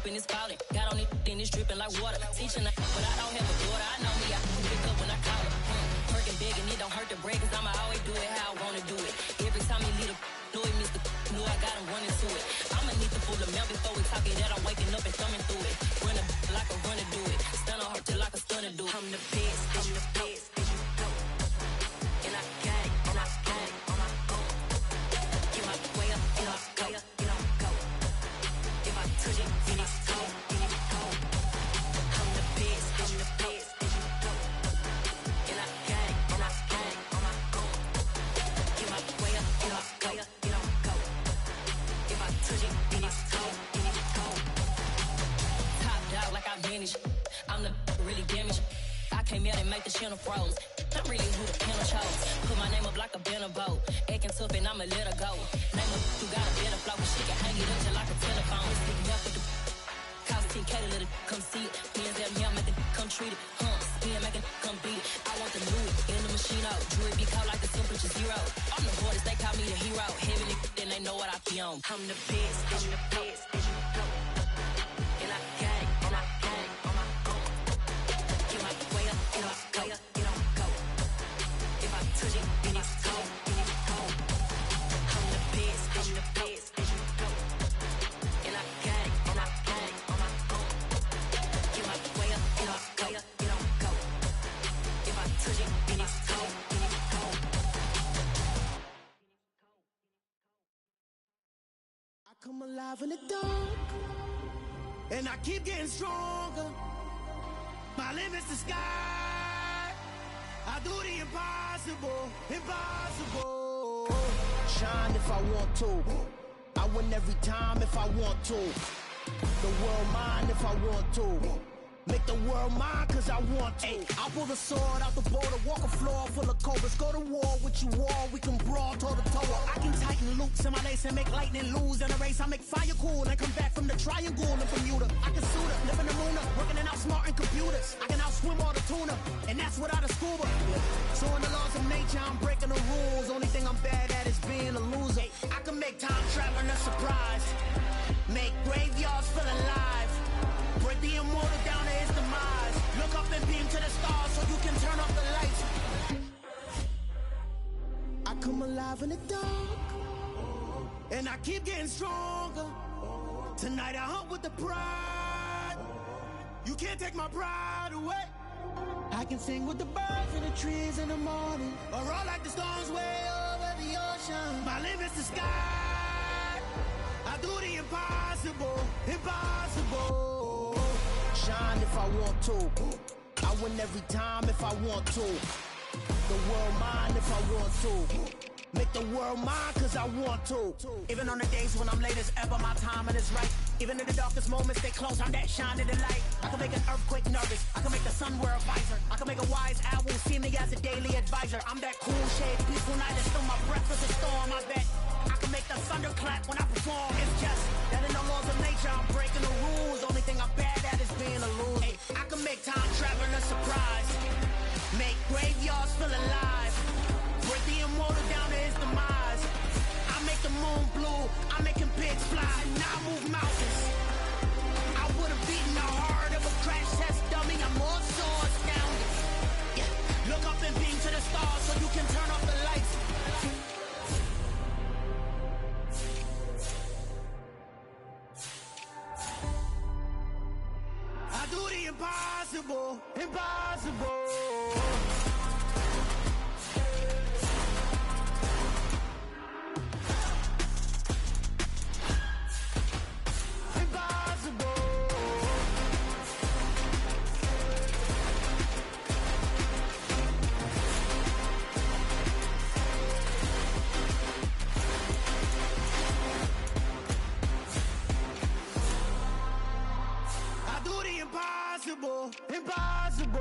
and it's falling. Got on it, then it's dripping like water. Teaching her, but I don't have a daughter. I know me, I can pick up when I call her. Working big and it don't hurt to break, cause I'ma always do it how I wanna do it. Every time he lead a know it, Mr. Knew I got him running to it. I'ma need the full amount before we talk it that I'm waking up and thumbing through it. Run a like a runner do it. Stun on her till like a stunner do it. I'm the best, I'm the best, as you go. And I got it, and I got it on my own. Get my way up, and I go, and I go. If I touch it, then it's cold, then it's cold. I'm the best, as you go. And I got it, and I got it on my own. Get my way up, and I go, and I go. If I touch it, then it's cold, then it's cold. Top dog like I manage. I'm the really damaged. I came out and make the channel froze. I'm really who the piano chose. Put my name up like a banner boat. Acting tough and I'ma let her go. Name up who got a better flow, but she can hang it up just like a telephone. Sticking up with the cost 10K to let it come see it. Hands at me, I make it come treat it. Spin, make it come beat it. I want the new in the machine out. Jewelry be caught like the temperature zero. I'm the hardest, they call me the hero. Heavily, then they know what I be on. I'm the best, I'm the best, as you go. And I got it, and I got it on my own. Get my way up, and I go, and I go. If I touch it, then it's cold, then it's cold. I'm the best, as you go. And I got it, and I got it on my own. Get my way up, and I go, and I go. If I touch it, then it's cold, then it's cold. I come alive in the dark, and I keep getting stronger. My limit's the sky. I do the impossible, impossible. Shine if I want to. I win every time if I want to. The world mine if I want to. Make the world mine cause I want to. Ay, I'll pull the sword out the border, walk a floor full of cobras. Go to war with you all, we can brawl toe to toe. I can tighten loops in my lace and make lightning lose in a race. I make fire cool and come back from the triangle in Bermuda. I can suit up, live in the moon up, working and outsmarting computers. I can outswim all the tuna, and that's without a scuba. So in the laws of nature, I'm breaking the rules. Only thing I'm bad at is being a loser. I can make time traveling a surprise, make graveyards feel alive. Break the immortal down to his demise. Look up and beam to the stars so you can turn off the lights. I come alive in the dark, and I keep getting stronger. Tonight I hunt with the pride. You can't take my pride away. I can sing with the birds and the trees in the morning, or roll like the storms way over the ocean. My limit's the sky. I do the impossible, impossible. Shine if I want to. I win every time if I want to. The world mine if I want to. Make the world mine cause I want to. Even on the days when I'm late as ever, my timing is right. Even in the darkest moments, they close, I'm that shining the light. I can make an earthquake nervous, I can make the sun wear a visor. I can make a wise owl see me as a daily advisor. I'm that cool shade, peaceful night, and still my breath is a storm, I bet. I can make the thunder clap when I perform. It's just that in the laws of nature, I'm breaking the rules. Only thing I'm bad at is being a loser. Ay, I can make time traveling a surprise, make graveyards feel alive. Break the immortal down to his demise. I make the moon blue, I'm making pigs fly. Now I move mountains. I would have beaten the heart of a crash test dummy. I'm more so astounded. Yeah. Look up and beam to the stars so you can turn off the lights. I do the impossible, impossible. Impossible, impossible.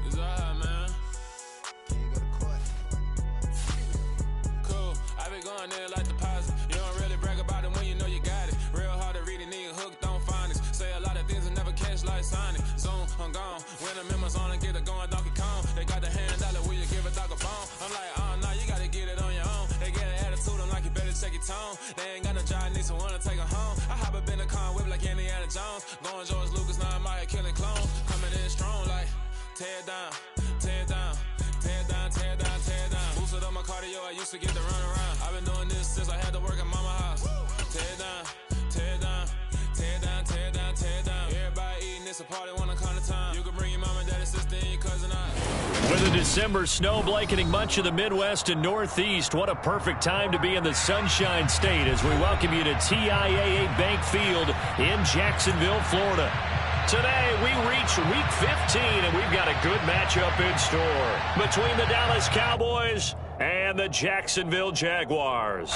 It's alright, man. Can you go to court? Cool, I been going there like deposit. You don't really brag about it when you know you got it. Real hard to read a nigga hooked on finance. Say a lot of things and never catch like Sonic. Zoom, I'm gone. When I'm in my zone, I get it going Donkey Kong. down, tear it down, tear it down, tear it down, tear it down. Boosted up my cardio, I used to get to run around. I've been doing this since I had to work at mama house. Tear it down, tear it down, tear it down, tear it down, tear it down. Everybody eating, it's a party when I come to time. You can bring your mom and daddy, sister, and your cousin out. With a December snow blanketing much of the Midwest and Northeast, what a perfect time to be in the Sunshine State as we welcome you to TIAA Bank Field in Jacksonville, Florida. Today, we reach Week 15, and we've got a good matchup in store between the Dallas Cowboys and the Jacksonville Jaguars.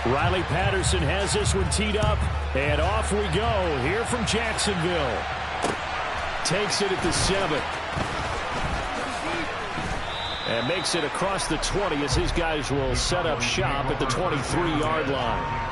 Riley Patterson has this one teed up, and off we go here from Jacksonville. Takes it at the 7. And makes it across the 20 as his guys will set up shop at the 23-yard line.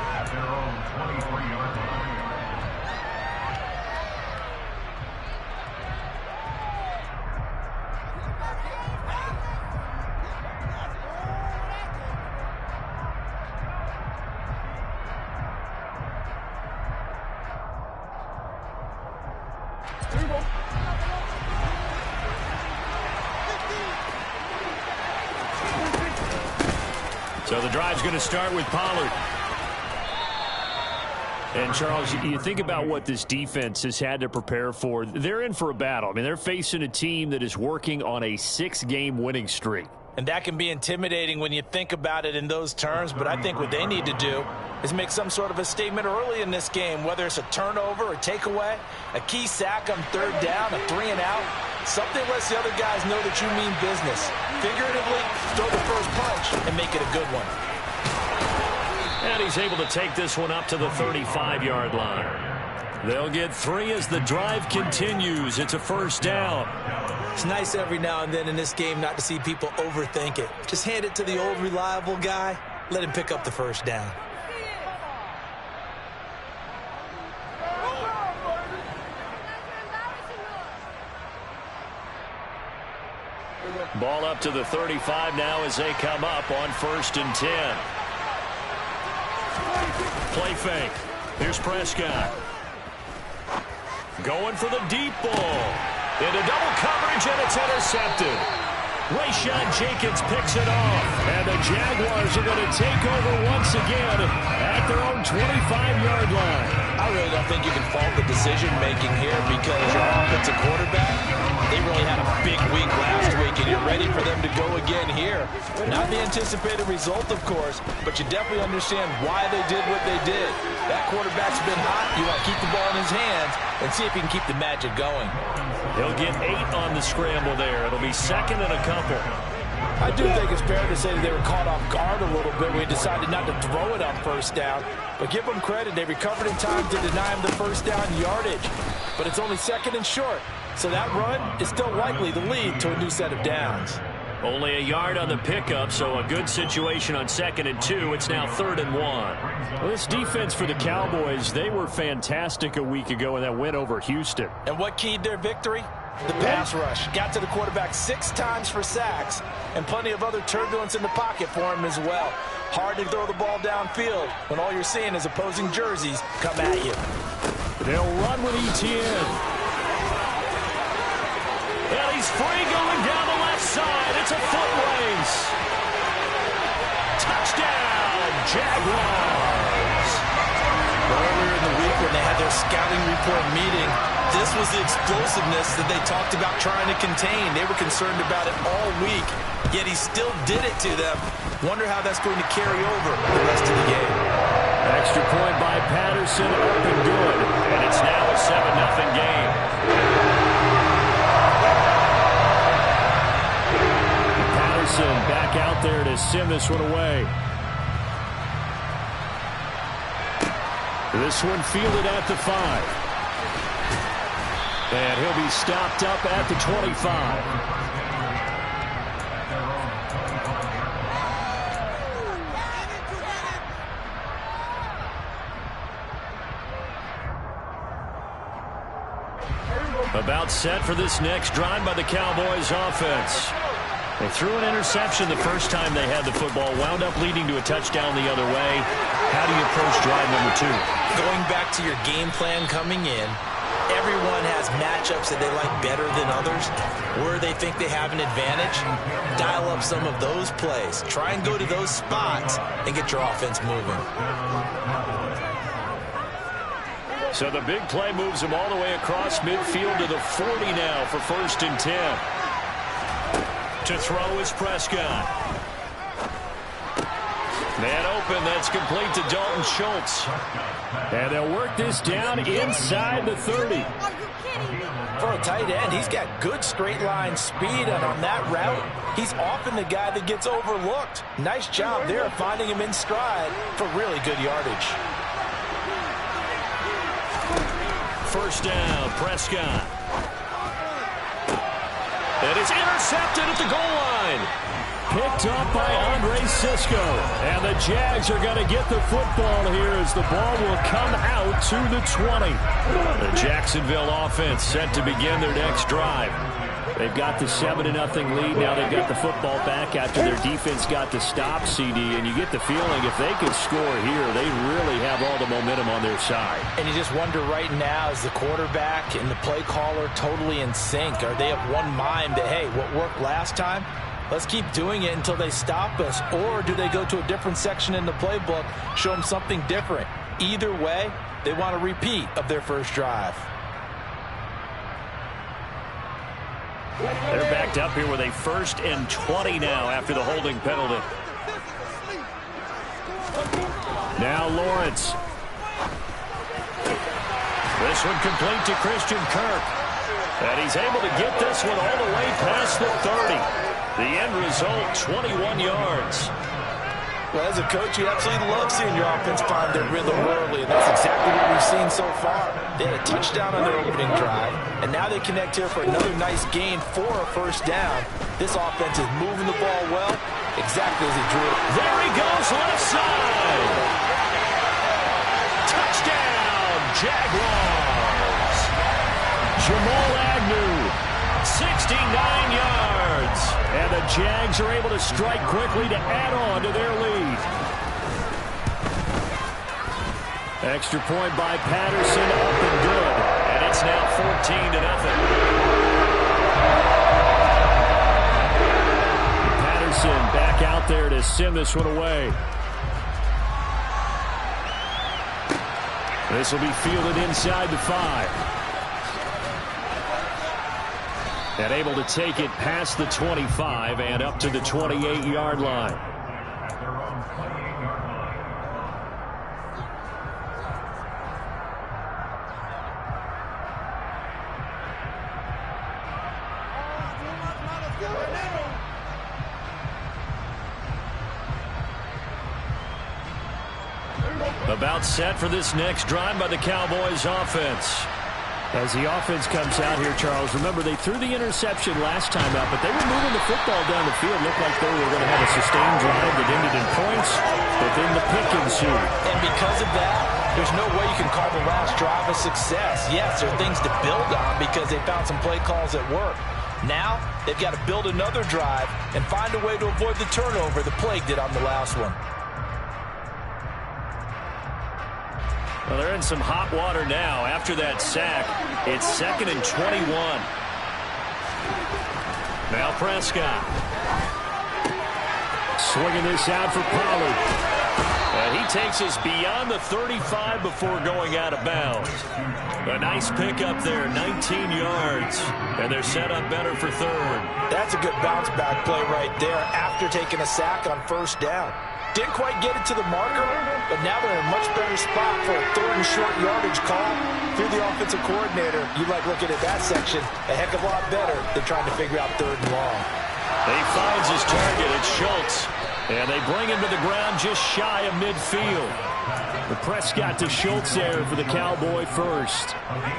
So the drive's going to start with Pollard. And, Charles, you think about what this defense has had to prepare for. They're in for a battle. I mean, they're facing a team that is working on a 6-game winning streak. And that can be intimidating when you think about it in those terms, but I think what they need to do is make some sort of a statement early in this game, whether it's a turnover, a takeaway, a key sack on 3rd down, a 3-and-out. Something lets the other guys know that you mean business. Figuratively, throw the first punch and make it a good one. And he's able to take this one up to the 35-yard line. They'll get 3 as the drive continues. It's a 1st down. It's nice every now and then in this game not to see people overthink it. Just hand it to the old reliable guy. Let him pick up the 1st down. Ball up to the 35 now as they come up on 1st and 10. Play fake. Here's Prescott. Going for the deep ball. Into double coverage, and it's intercepted. Rayshawn Jenkins picks it off. And the Jaguars are going to take over once again at their own 25-yard line. I really don't think you can fault the decision-making here because your offensive quarterback, they really had a big week last week, and you're ready for them to go again here. Not the anticipated result, of course, but you definitely understand why they did what they did. That quarterback's been hot. You want to keep the ball in his hands and see if he can keep the magic going. He'll get 8 on the scramble there. It'll be 2nd and a couple. I do think it's fair to say that they were caught off guard a little bit when he decided not to throw it on 1st down. But give them credit. They recovered in time to deny him the 1st down yardage. But it's only 2nd and short. So that run is still likely to lead to a new set of downs. Only a yard on the pickup, so a good situation on 2nd and 2. It's now 3rd and 1. Well, this defense for the Cowboys, they were fantastic a week ago in that win over Houston. And what keyed their victory? The pass rush. Got to the quarterback 6 times for sacks, and plenty of other turbulence in the pocket for him as well. Hard to throw the ball downfield when all you're seeing is opposing jerseys come at you. They'll run with Etienne. And he's free going down the left side. It's a foot race. Touchdown, Jaguars. Earlier in the week when they had their scouting report meeting, this was the explosiveness that they talked about trying to contain. They were concerned about it all week, yet he still did it to them. Wonder how that's going to carry over the rest of the game. Extra point by Patterson, up and good. And it's now a 7-0 game. Patterson back out there to send this one away. This one fielded at the 5. And he'll be stopped up at the 25. About set for this next drive by the Cowboys offense. They threw an interception the first time they had the football, wound up leading to a touchdown the other way. How do you approach drive number 2? Going back to your game plan coming in, everyone has matchups that they like better than others. Where they think they have an advantage, dial up some of those plays. Try and go to those spots and get your offense moving. So the big play moves them all the way across midfield to the 40 now for 1st and 10. To throw is Prescott. Man open, that's complete to Dalton Schultz. And they'll work this down inside the 30. For a tight end, he's got good straight line speed, and on that route, he's often the guy that gets overlooked. Nice job there of finding him in stride for really good yardage. 1st down, Prescott. And it's intercepted at the goal line. Picked up by Andre Cisco. And the Jags are going to get the football here as the ball will come out to the 20. The Jacksonville offense set to begin their next drive. They've got the 7-0 lead. Now they've got the football back after their defense got to stop CD. And you get the feeling if they could score here, they really have all the momentum on their side. And you just wonder right now, is the quarterback and the play caller totally in sync? Are they of one mind that, hey, what worked last time? Let's keep doing it until they stop us. Or do they go to a different section in the playbook, show them something different? Either way, they want a repeat of their first drive. They're backed up here with a 1st and 20 now after the holding penalty. Now Lawrence. This one complete to Christian Kirk. And he's able to get this one all the way past the 30. The end result, 21 yards. Well, as a coach, you absolutely love seeing your offense find their rhythm early, and that's exactly what we've seen so far. They had a touchdown on their opening drive, and now they connect here for another nice gain for a 1st down. This offense is moving the ball well, exactly as he drew it. There he goes, left side. Touchdown, Jaguars. Jamal Agnew, 69 yards. And the Jags are able to strike quickly to add on to their lead. Extra point by Patterson, up and good. And it's now 14-0. Patterson back out there to send this one away. This will be fielded inside the 5. And able to take it past the 25 and up to the 28-yard line. About set for this next drive by the Cowboys offense. As the offense comes out here, Charles, remember they threw the interception last time out, but they were moving the football down the field. Looked like they were going to have a sustained drive that ended in points, but then the pick ensued. And because of that, there's no way you can call the last drive a success. Yes, there are things to build on because they found some play calls that work. Now, they've got to build another drive and find a way to avoid the turnover the plague did on the last one. Well, they're in some hot water now. After that sack, it's 2nd and 21. Now Prescott. Swinging this out for Pollard. And he takes us beyond the 35 before going out of bounds. A nice pickup there, 19 yards. And they're set up better for 3rd. That's a good bounce back play right there after taking a sack on 1st down. Didn't quite get it to the marker, but now they're in a much better spot for a 3rd and short yardage call. If you're the offensive coordinator, you like looking at that section a heck of a lot better than trying to figure out 3rd and long. He finds his target, it's Schultz. And they bring him to the ground just shy of midfield. The Prescott to Schultz there for the Cowboy first.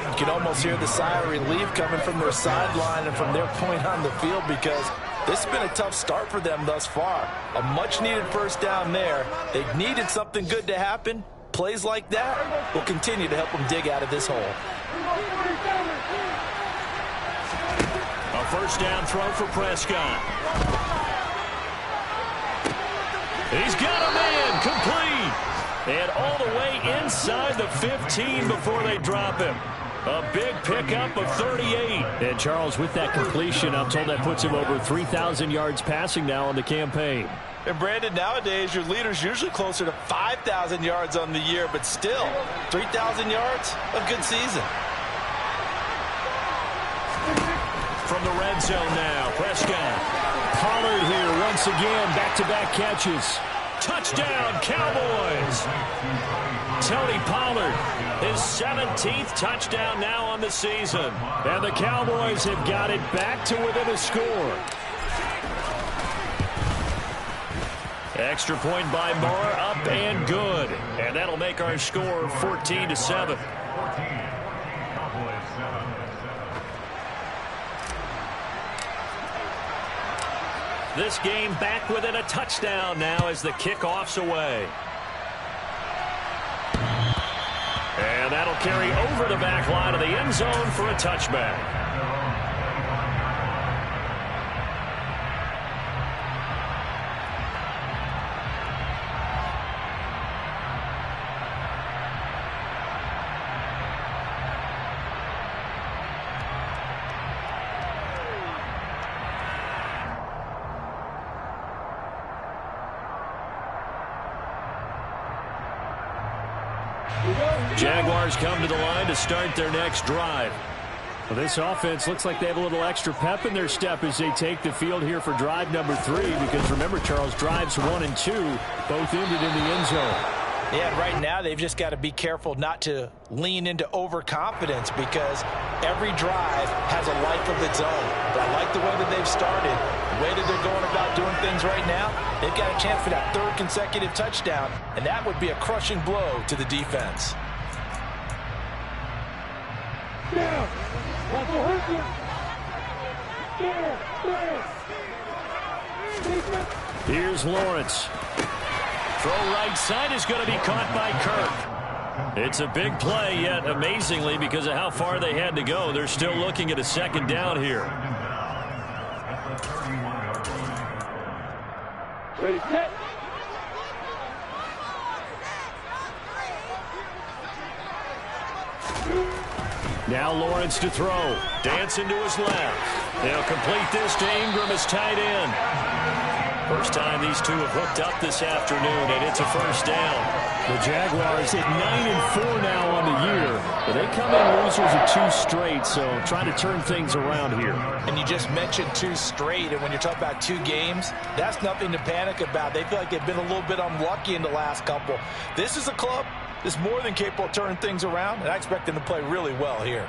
You can almost hear the sigh of relief coming from their sideline and from their point on the field because this has been a tough start for them thus far. A much-needed 1st down there. They needed something good to happen. Plays like that will continue to help them dig out of this hole. A 1st down throw for Prescott. He's got a man complete. And all the way inside the 15 before they drop him. A big pickup of 38. And Charles, with that completion, I'm told that puts him over 3,000 yards passing now on the campaign. And Brandon, nowadays your leader's usually closer to 5,000 yards on the year, but still, 3,000 yards, a good season. From the red zone now, Prescott. Pollard here once again, back-to-back catches. Touchdown, Cowboys! Tony Pollard, his 17th touchdown now on the season. And the Cowboys have got it back to within a score. Extra point by Moore, up and good. And that'll make our score 14-7. This game back within a touchdown now as the kickoff's away. And that'll carry over the back line of the end zone for a touchback. Jaguars come to the line to start their next drive. Well, this offense looks like they have a little extra pep in their step as they take the field here for drive number 3, because remember, Charles, drives 1 and 2 both ended in the end zone. Yeah, right now they've just got to be careful not to lean into overconfidence, because every drive has a life of its own. But I like the way that they've started, the way that they're going about doing things right now. They've got a chance for that 3rd consecutive touchdown, and that would be a crushing blow to the defense. Here's Lawrence. Throw right side is going to be caught by Kirk. It's a big play, yet amazingly, because of how far they had to go, they're still looking at a 2nd down here. Ready, set. Now Lawrence to throw. Dancing to his left. They'll complete this to Ingram as tight end. First time these two have hooked up this afternoon, and it's a 1st down. The Jaguars hit 9-4 now on the year, but they come in losers of 2 straight, so trying to turn things around here. And you just mentioned 2 straight, and when you're talking about 2 games, that's nothing to panic about. They feel like they've been a little bit unlucky in the last couple. This is a club that's more than capable of turning things around, and I expect them to play really well here.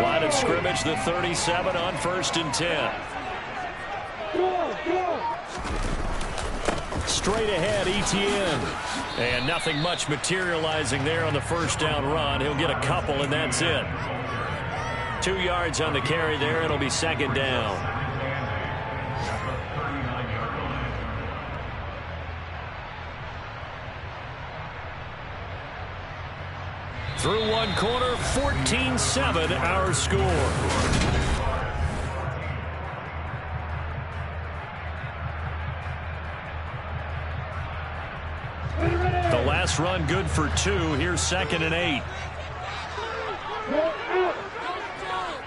Line of scrimmage, the 37 on 1st and 10. Straight ahead, Etienne. And nothing much materializing there on the 1st down run. He'll get a couple, and that's it. 2 yards on the carry there. It'll be 2nd down. Through one quarter, 14-7, our score. The last run good for 2. Here's 2nd and 8.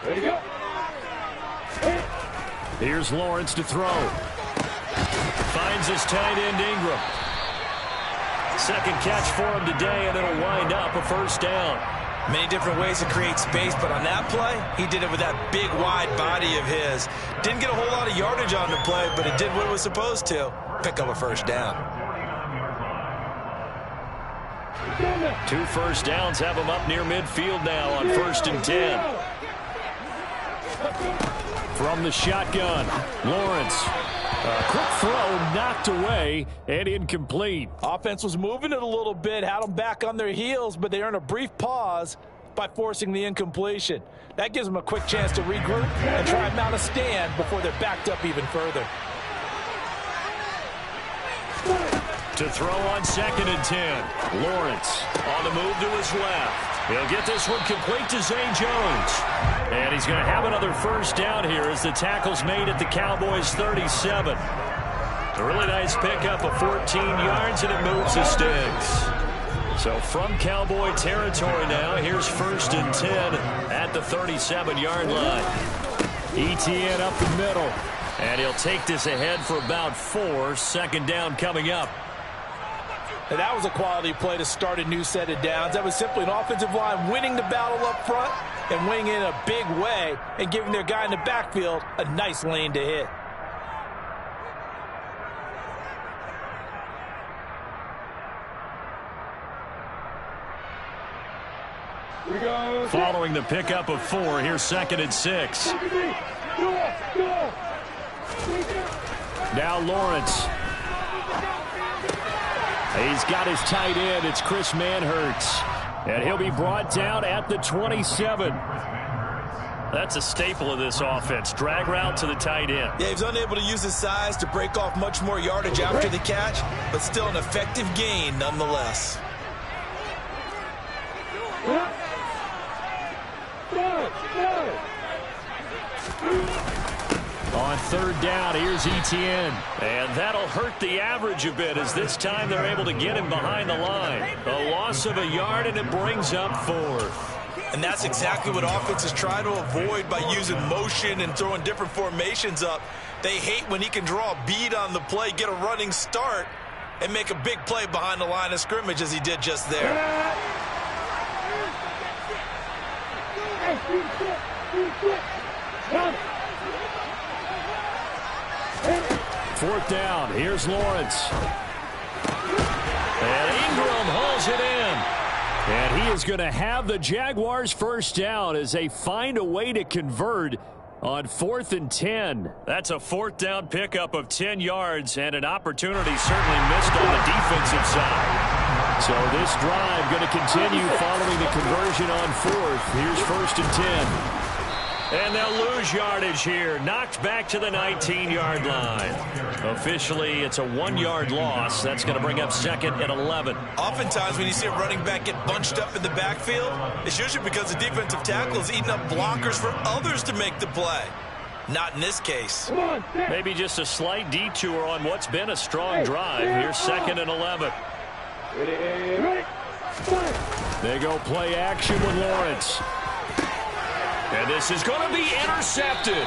Ready, go. Here's Lawrence to throw. Finds his tight end, Ingram. 2nd catch for him today, and it'll wind up a 1st down. Many different ways to create space, but on that play, he did it with that big, wide body of his. Didn't get a whole lot of yardage on the play, but it did what it was supposed to. Pick up a 1st down. 2 1st downs have him up near midfield now on 1st and 10. From the shotgun, Lawrence. A quick throw knocked away and incomplete. Offense was moving it a little bit, had them back on their heels, but they earned a brief pause by forcing the incompletion. That gives them a quick chance to regroup and try and mount a stand before they're backed up even further. To throw on 2nd and 10. Lawrence on the move to his left. He'll get this one complete to Zay Jones. And he's going to have another first down here as the tackle's made at the Cowboys' 37. A really nice pickup of 14 yards, and it moves the sticks. So from Cowboy territory now, here's 1st and 10 at the 37-yard line. Etienne up the middle, and he'll take this ahead for about 4. Second down coming up. And that was a quality play to start a new set of downs. That was simply an offensive line winning the battle up front and winning it in a big way and giving their guy in the backfield a nice lane to hit. Following the pickup of 4, here's 2nd and 6. Now Lawrence. He's got his tight end. It's Chris Manhertz. And he'll be brought down at the 27. That's a staple of this offense. Drag route to the tight end. Yeah, he was unable to use his size to break off much more yardage after the catch, but still an effective gain nonetheless. On 3rd down, here's Etienne. And that'll hurt the average a bit as this time they're able to get him behind the line. A loss of a yard, and it brings up 4th. And that's exactly what offenses try to avoid by using motion and throwing different formations up. They hate when he can draw a bead on the play, get a running start, and make a big play behind the line of scrimmage as he did just there. Fourth down. Here's Lawrence. And Ingram hauls it in. And he is going to have the Jaguars first down as they find a way to convert on 4th and 10. That's a 4th down pickup of 10 yards and an opportunity certainly missed on the defensive side. So this drive going to continue following the conversion on 4th. Here's 1st and 10. And they'll lose yardage here. Knocked back to the 19-yard line. Officially, it's a 1-yard loss. That's going to bring up 2nd and 11. Oftentimes when you see a running back get bunched up in the backfield, it's usually because the defensive tackle is eating up blockers for others to make the play. Not in this case. Maybe just a slight detour on what's been a strong drive. Here's 2nd and 11. They go play action with Lawrence. And this is going to be intercepted.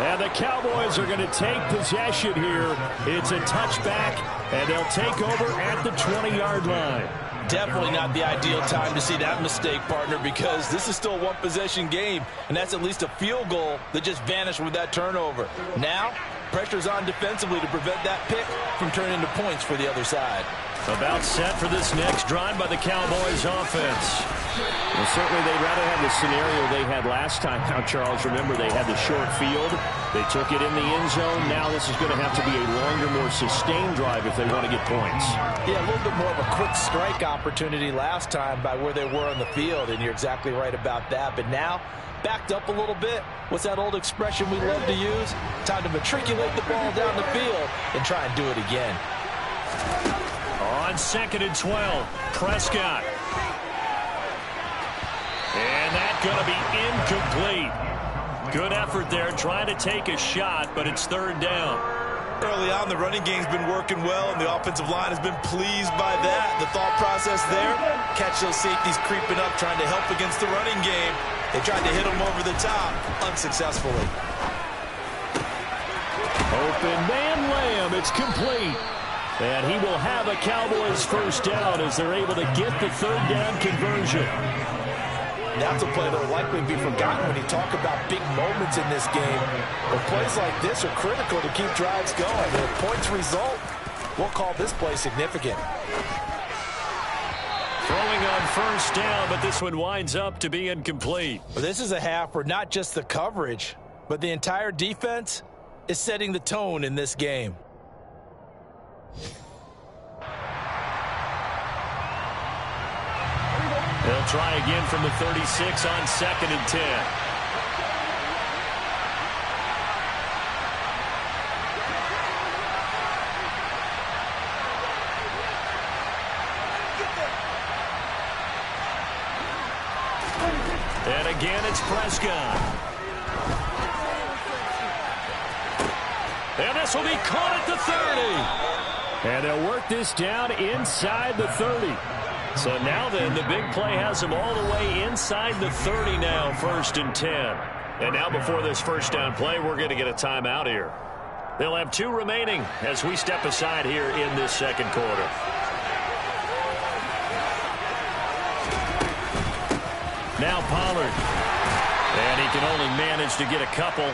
And the Cowboys are going to take possession here. It's a touchback, and they'll take over at the 20-yard line. Definitely not the ideal time to see that mistake, partner, because this is still a one-possession game, and that's at least a field goal that just vanished with that turnover. Now, pressure's on defensively to prevent that pick from turning into points for the other side. About set for this next drive by the Cowboys offense. Well, certainly they'd rather have the scenario they had last time. Now, Charles, remember they had the short field. They took it in the end zone. Now this is going to have to be a longer, more sustained drive if they want to get points. Yeah, a little bit more of a quick strike opportunity last time by where they were on the field, and you're exactly right about that. But now, backed up a little bit. What's that old expression we love to use? Time to matriculate the ball down the field and try and do it again. On 2nd and 12, Prescott. And that's going to be incomplete. Good effort there, trying to take a shot, but it's 3rd down. Early on, the running game's been working well, and the offensive line has been pleased by that. The thought process there, catch those safeties creeping up, trying to help against the running game. They tried to hit them over the top, unsuccessfully. Open man Lamb, it's complete. And he will have a Cowboys first down as they're able to get the 3rd down conversion. That's a play that will likely be forgotten when you talk about big moments in this game. But plays like this are critical to keep drives going. The points result, we'll call this play significant. Throwing on first down, but this one winds up to be incomplete. Well, this is a half where not just the coverage, but the entire defense is setting the tone in this game. They'll try again from the 36 on 2nd and 10. And again, it's Prescott. And this will be caught at the 30. And they'll work this down inside the 30. So now then, the big play has them all the way inside the 30 now, 1st and 10. And now before this first down play, we're going to get a timeout here. They'll have 2 remaining as we step aside here in this second quarter. Now Pollard. And he can only manage to get a couple.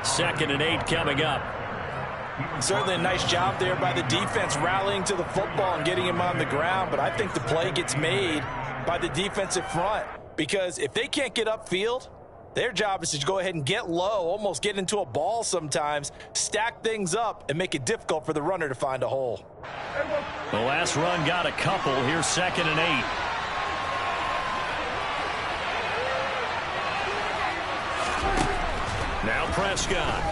2nd and 8 coming up. Certainly a nice job there by the defense rallying to the football and getting him on the ground. But I think the play gets made by the defensive front. Because if they can't get upfield, their job is to go ahead and get low, almost get into a ball sometimes, stack things up, and make it difficult for the runner to find a hole. The last run got a couple. Here's 2nd and 8. Now Prescott.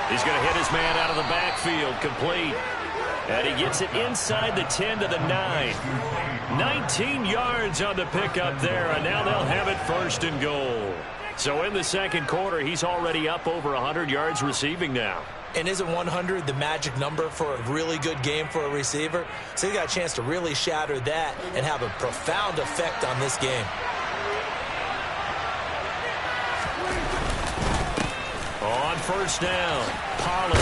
He's going to hit his man out of the backfield, complete. And he gets it inside the 10 to the 9. 19 yards on the pickup there, and now they'll have it 1st and goal. So in the second quarter, he's already up over 100 yards receiving now. And isn't 100 the magic number for a really good game for a receiver? So he got a chance to really shatter that and have a profound effect on this game. On 1st down, Pollard.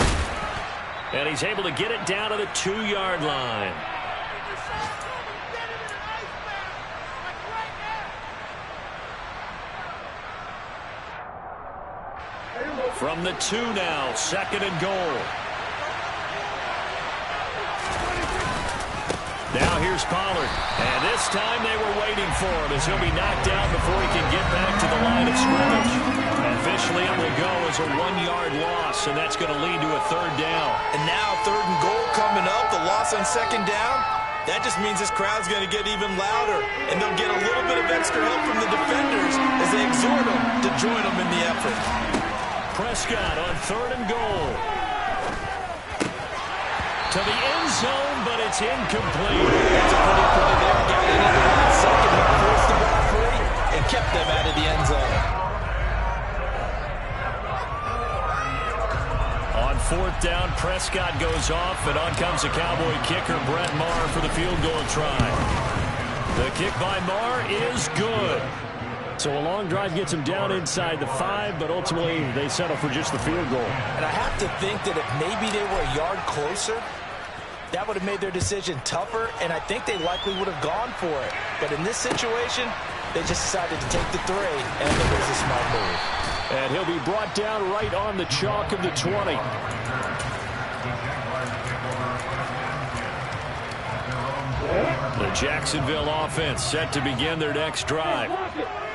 And he's able to get it down to the 2-yard line. From the 2 now, 2nd and goal. Now here's Pollard. And this time they were waiting for him as he'll be knocked down before he can get back to the line of scrimmage. And officially it will go as a 1-yard loss, and that's going to lead to a 3rd down. And now 3rd and goal coming up, the loss on 2nd down. That just means this crowd's going to get even louder, and they'll get a little bit of extra help from the defenders as they exhort them to join them in the effort. Prescott on 3rd and goal. To the end zone, but it's incomplete. That's a pretty play there. Got it into the second, forced the ball free, and kept them out of the end zone. On 4th down, Prescott goes off, and on comes the Cowboy kicker, Brett Maher, for the field goal try. The kick by Maher is good. So a long drive gets him down inside the 5, but ultimately they settle for just the field goal. And I have to think that if maybe they were a yard closer, that would have made their decision tougher, and I think they likely would have gone for it. But in this situation, they just decided to take the 3, and it was a smart move. And he'll be brought down right on the chalk of the 20. The Jacksonville offense set to begin their next drive.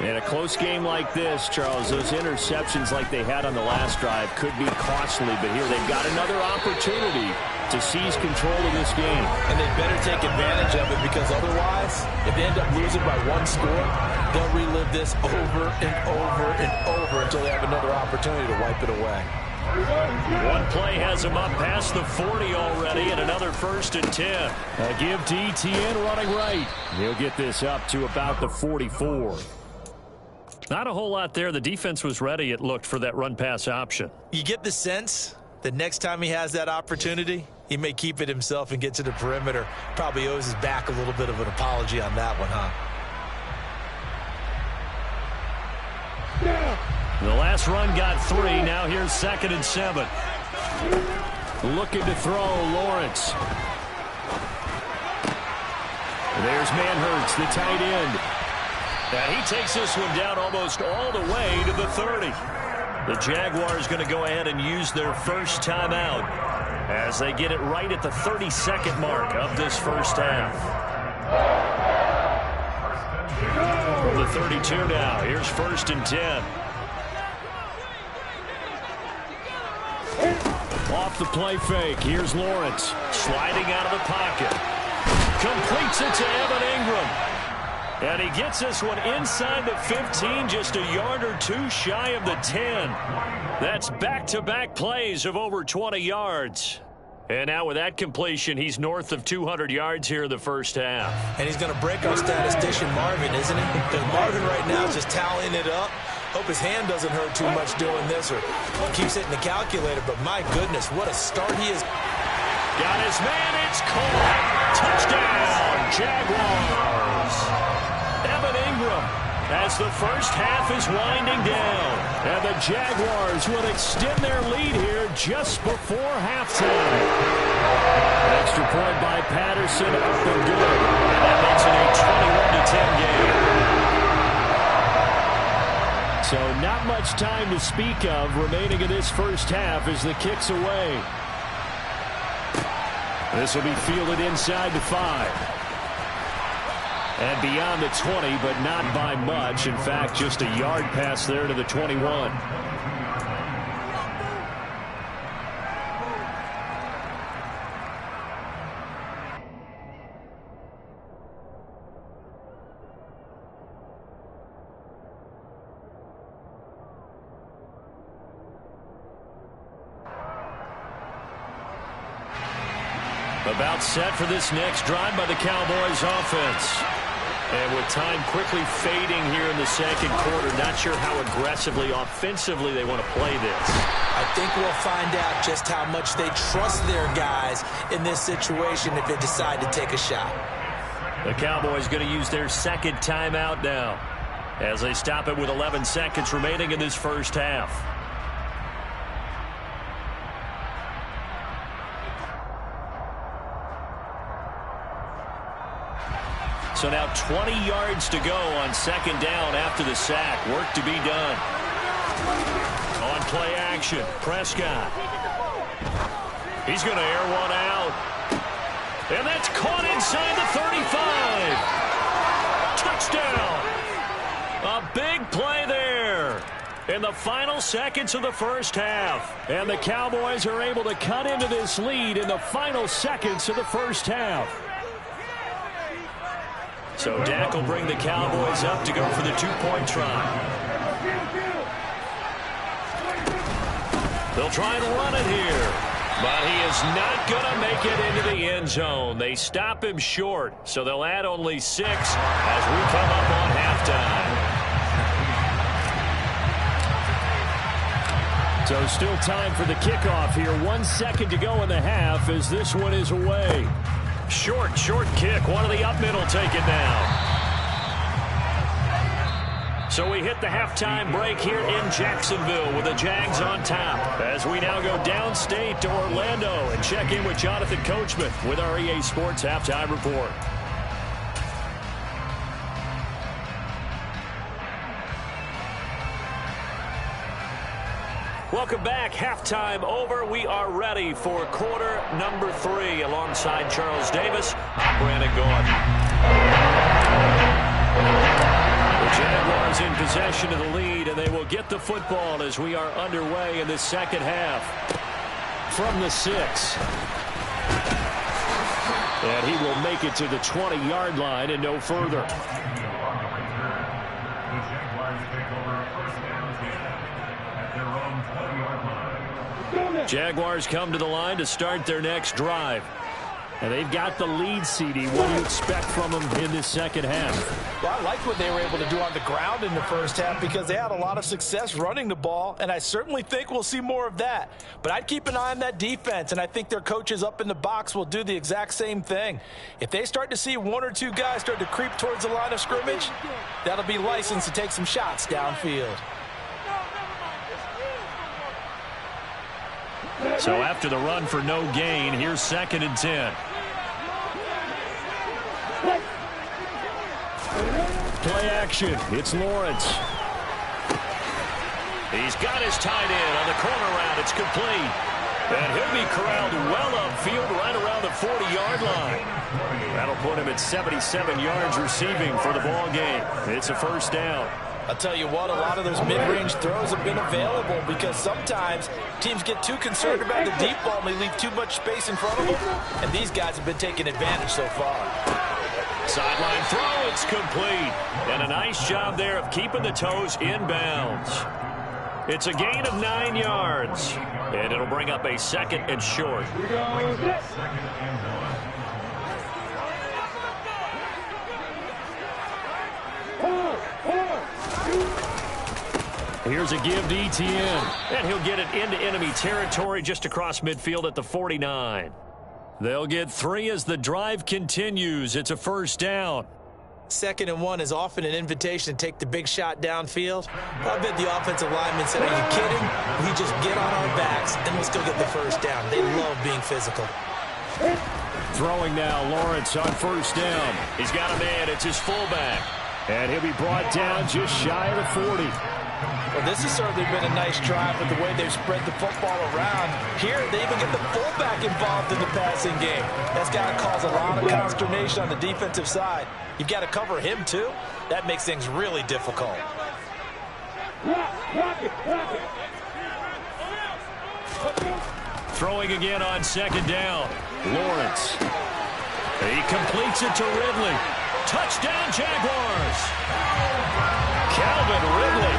In a close game like this, Charles, those interceptions like they had on the last drive could be costly, but here they've got another opportunity to seize control of this game. And they better take advantage of it, because otherwise, if they end up losing by 1 score, they'll relive this over and over and over until they have another opportunity to wipe it away. One play has him up past the 40 already, and another 1st and 10. A give to Etienne running right. He'll get this up to about the 44. Not a whole lot there. The defense was ready, it looked, for that run-pass option. You get the sense that next time he has that opportunity, he may keep it himself and get to the perimeter. Probably owes his back a little bit of an apology on that one, huh? The last run got 3. Now here's 2nd and 7. Looking to throw, Lawrence. There's Manhurts, the tight end. And he takes this one down almost all the way to the 30. The Jaguars going to go ahead and use their first timeout as they get it right at the 32nd mark of this first half. From the 32 now, here's 1st and 10. Off the play fake, here's Lawrence, sliding out of the pocket. Completes it to Evan Ingram. And he gets this one inside the 15, just a yard or 2 shy of the 10. That's back-to-back plays of over 20 yards. And now with that completion, he's north of 200 yards here in the first half. And he's going to break our statistician Marvin, isn't he? Because Marvin right now is just tallying it up. Hope his hand doesn't hurt too much doing this or keeps hitting the calculator. But my goodness, what a start he is. Got his man, it's caught. Touchdown, Jaguars. Evan Ingram as the first half is winding down. And the Jaguars will extend their lead here just before halftime. Extra point by Patterson, up and good. And that makes it a 21-10 game. So not much time to speak of remaining in this first half as the kick's away. This will be fielded inside the 5. And beyond the 20, but not by much. In fact, just a yard pass there to the 21. About set for this next drive by the Cowboys offense. And with time quickly fading here in the second quarter, not sure how aggressively, offensively they want to play this. I think we'll find out just how much they trust their guys in this situation if they decide to take a shot. The Cowboys going to use their second timeout now as they stop it with 11 seconds remaining in this first half. So now 20 yards to go on second down after the sack. Work to be done. On play action, Prescott. He's going to air one out. And that's caught inside the 35. Touchdown. A big play there in the final seconds of the first half. And the Cowboys are able to cut into this lead in the final seconds of the first half. So Dak will bring the Cowboys up to go for the two-point try. They'll try and run it here. But he is not going to make it into the end zone. They stop him short. So they'll add only 6 as we come up on halftime. So still time for the kickoff here. 1 second to go in the half as this one is away. Short kick. One of the up middle take it now. So we hit the halftime break here in Jacksonville with the Jags on top. As we now go downstate to Orlando and check in with Jonathan Coachman with our EA Sports Halftime Report. Welcome back. Halftime over. We are ready for quarter number 3 alongside Charles Davis. I'm Brandon Gaudin. The Jaguars in possession of the lead, and they will get the football as we are underway in the second half. From the 6. And he will make it to the 20-yard line and no further. Jaguars come to the line to start their next drive. And they've got the lead, CD. What do you expect from them in this second half? Well, I liked what they were able to do on the ground in the first half because they had a lot of success running the ball, and I certainly think we'll see more of that. But I'd keep an eye on that defense, and I think their coaches up in the box will do the exact same thing. If they start to see 1 or 2 guys start to creep towards the line of scrimmage, that'll be licensed to take some shots downfield. So after the run for no gain, here's 2nd and 10. Play action. It's Lawrence. He's got his tight end on the corner route. It's complete. And he'll be corralled well upfield right around the 40-yard line. That'll put him at 77 yards receiving for the ball game. It's a first down. I'll tell you what, a lot of those mid-range throws have been available because sometimes teams get too concerned about the deep ball and they leave too much space in front of them, and these guys have been taking advantage so far. Sideline throw, it's complete. And a nice job there of keeping the toes in bounds. It's a gain of 9 yards. And it'll bring up a 2nd and short. Here we go. Set. Here's a give to Etienne. And he'll get it into enemy territory just across midfield at the 49. They'll get 3 as the drive continues. It's a 1st down. 2nd and 1 is often an invitation to take the big shot downfield. I bet the offensive lineman said, are you kidding? We just get on our backs and we'll still get the 1st down. They love being physical. Throwing now, Lawrence on 1st down. He's got a man. It's his fullback. And he'll be brought down just shy of the 40. Well, this has certainly been a nice drive with the way they've spread the football around. Here, they even get the fullback involved in the passing game. That's got to cause a lot of consternation on the defensive side. You've got to cover him, too. That makes things really difficult. Throwing again on 2nd down. Lawrence. He completes it to Ridley. Touchdown, Jaguars. Calvin Ridley,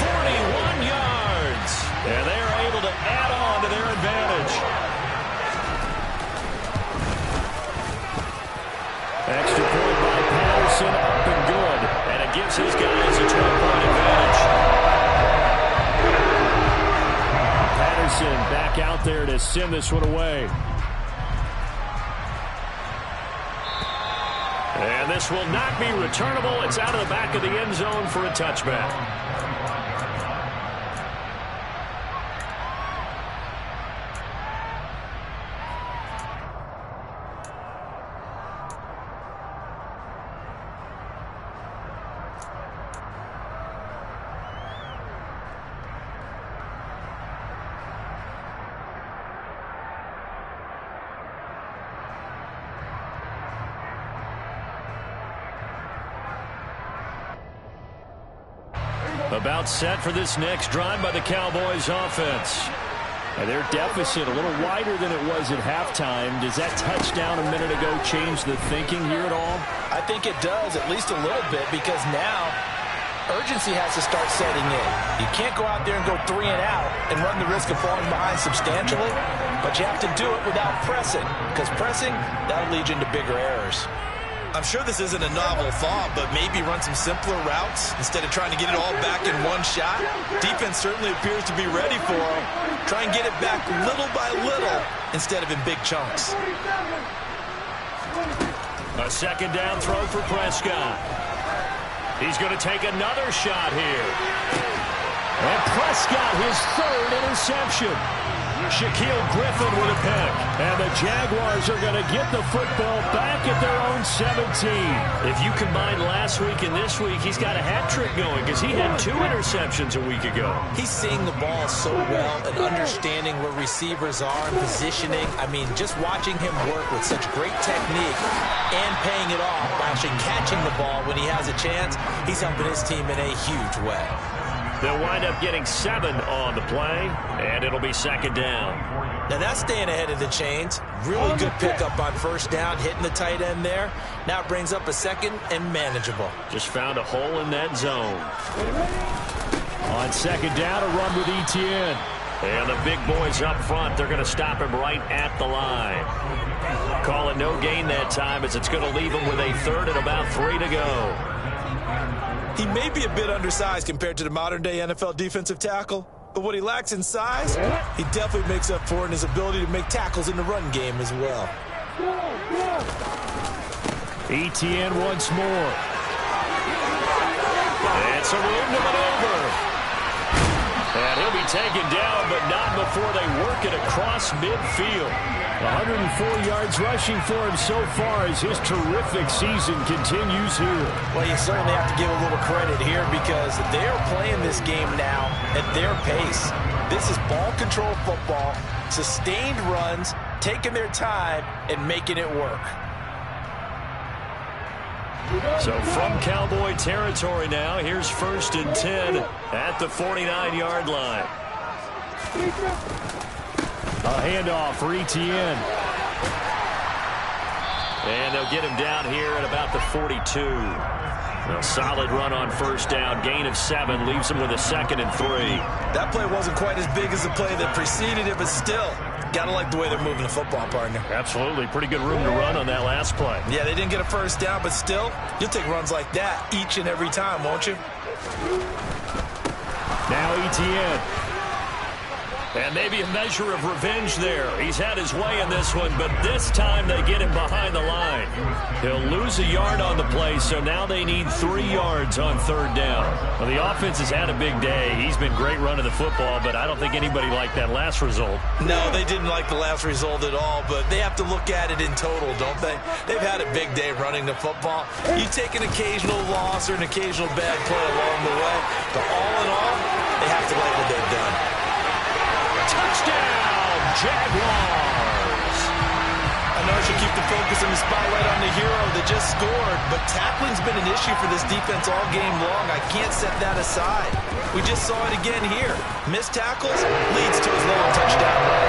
41 yards. And they are able to add on to their advantage. Extra point by Patterson, up and good. And it gives his guys a 12-point advantage. Patterson back out there to send this one away. And this will not be returnable. It's out of the back of the end zone for a touchback. About set for this next drive by the Cowboys offense. And their deficit a little wider than it was at halftime. Does that touchdown a minute ago change the thinking here at all? I think it does, at least a little bit, because now urgency has to start setting in. You can't go out there and go 3 and out and run the risk of falling behind substantially, but you have to do it without pressing, because pressing, that'll lead you into bigger errors. I'm sure this isn't a novel thought, but maybe run some simpler routes instead of trying to get it all back in one shot. Defense certainly appears to be ready for them. Try and get it back little by little instead of in big chunks. A 2nd down throw for Prescott. He's going to take another shot here. And Prescott, his 3rd interception. Shaquille Griffin with a pick. And the Jaguars are going to get the football back at their own 17. If you combine last week and this week, he's got a hat trick going because he had 2 interceptions a week ago. He's seeing the ball so well and understanding where receivers are and positioning. I mean, just watching him work with such great technique and paying it off by actually catching the ball when he has a chance, he's helping his team in a huge way. They'll wind up getting 7 on the play, and it'll be 2nd down. Now that's staying ahead of the chains. Really good pickup on 1st down, hitting the tight end there. Now it brings up a 2nd and manageable. Just found a hole in that zone. On 2nd down, a run with Etienne. And the big boys up front, they're going to stop him right at the line. Call it no gain that time as it's going to leave him with a 3rd and about 3 to go. He may be a bit undersized compared to the modern-day NFL defensive tackle, but what he lacks in size, he definitely makes up for in his ability to make tackles in the run game as well. Etienne once more. It's a room to maneuver. And he'll be taken down, but not before they work it across midfield. 104 yards rushing for him so far as his terrific season continues here. Well, you certainly have to give a little credit here because they're playing this game now at their pace. This is ball control football, sustained runs, taking their time, and making it work. So from Cowboy territory now, here's 1st and 10 at the 49-yard line. A handoff for Etienne. And they'll get him down here at about the 42. A solid run on first down. Gain of 7 leaves him with a 2nd and 3. That play wasn't quite as big as the play that preceded it, but still, got to like the way they're moving the football, partner. Absolutely. Pretty good room to run on that last play. Yeah, they didn't get a first down, but still, you'll take runs like that each and every time, won't you? Now Etienne. And maybe a measure of revenge there. He's had his way in this one, but this time they get him behind the line. He'll lose a yard on the play, so now they need 3 yards on 3rd down. Well, the offense has had a big day. He's been great running the football, but I don't think anybody liked that last result. No, they didn't like the last result at all, but they have to look at it in total, don't they? They've had a big day running the football. You take an occasional loss or an occasional bad play along the way, but all in all, they have to like what they've done. Touchdown, Jaguars! Inertia keep the focus and the spotlight on the hero that just scored, but tackling's been an issue for this defense all game long. I can't set that aside. We just saw it again here. Missed tackles leads to his long touchdown run.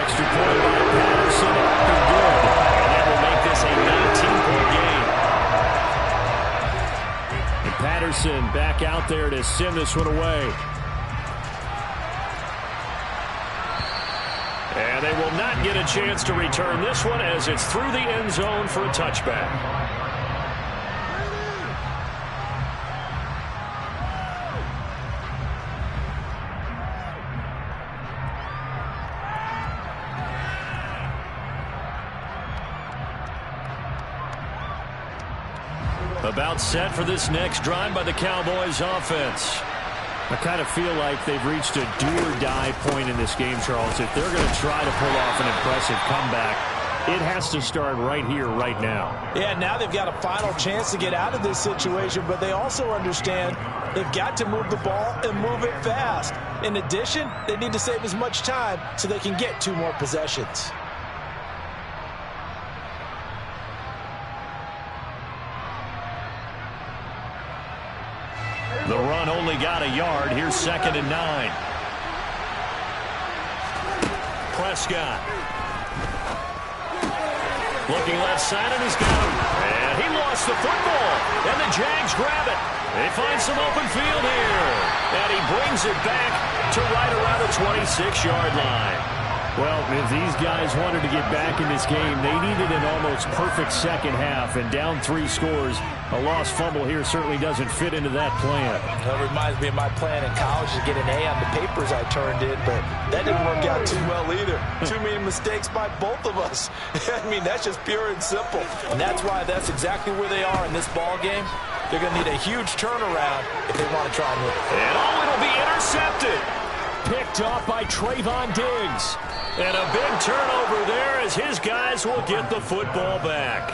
Extra point by Patterson after good. And that will make this a 19-point game. And Patterson back out there to send this one away. And they will not get a chance to return this one as it's through the end zone for a touchback. About set for this next drive by the Cowboys offense. I kind of feel like they've reached a do-or-die point in this game, Charles. If they're going to try to pull off an impressive comeback, it has to start right here, right now. Yeah, now they've got a final chance to get out of this situation, but they also understand they've got to move the ball and move it fast. In addition, they need to save as much time so they can get 2 more possessions. The run only got a yard. Here's 2nd and 9. Prescott. Looking left side, and he's got him. And he lost the football. And the Jags grab it. They find some open field here. And he brings it back to right around the 26-yard line. Well, if these guys wanted to get back in this game, they needed an almost perfect second half, and down 3 scores. A lost fumble here certainly doesn't fit into that plan. That reminds me of my plan in college to get an A on the papers I turned in, but that didn't work out too well either. Too many mistakes by both of us. I mean, that's just pure and simple. And that's why that's exactly where they are in this ball game. They're going to need a huge turnaround if they want to try and win. And it'll be intercepted. Picked off by Trayvon Diggs. And a big turnover there as his guys will get the football back.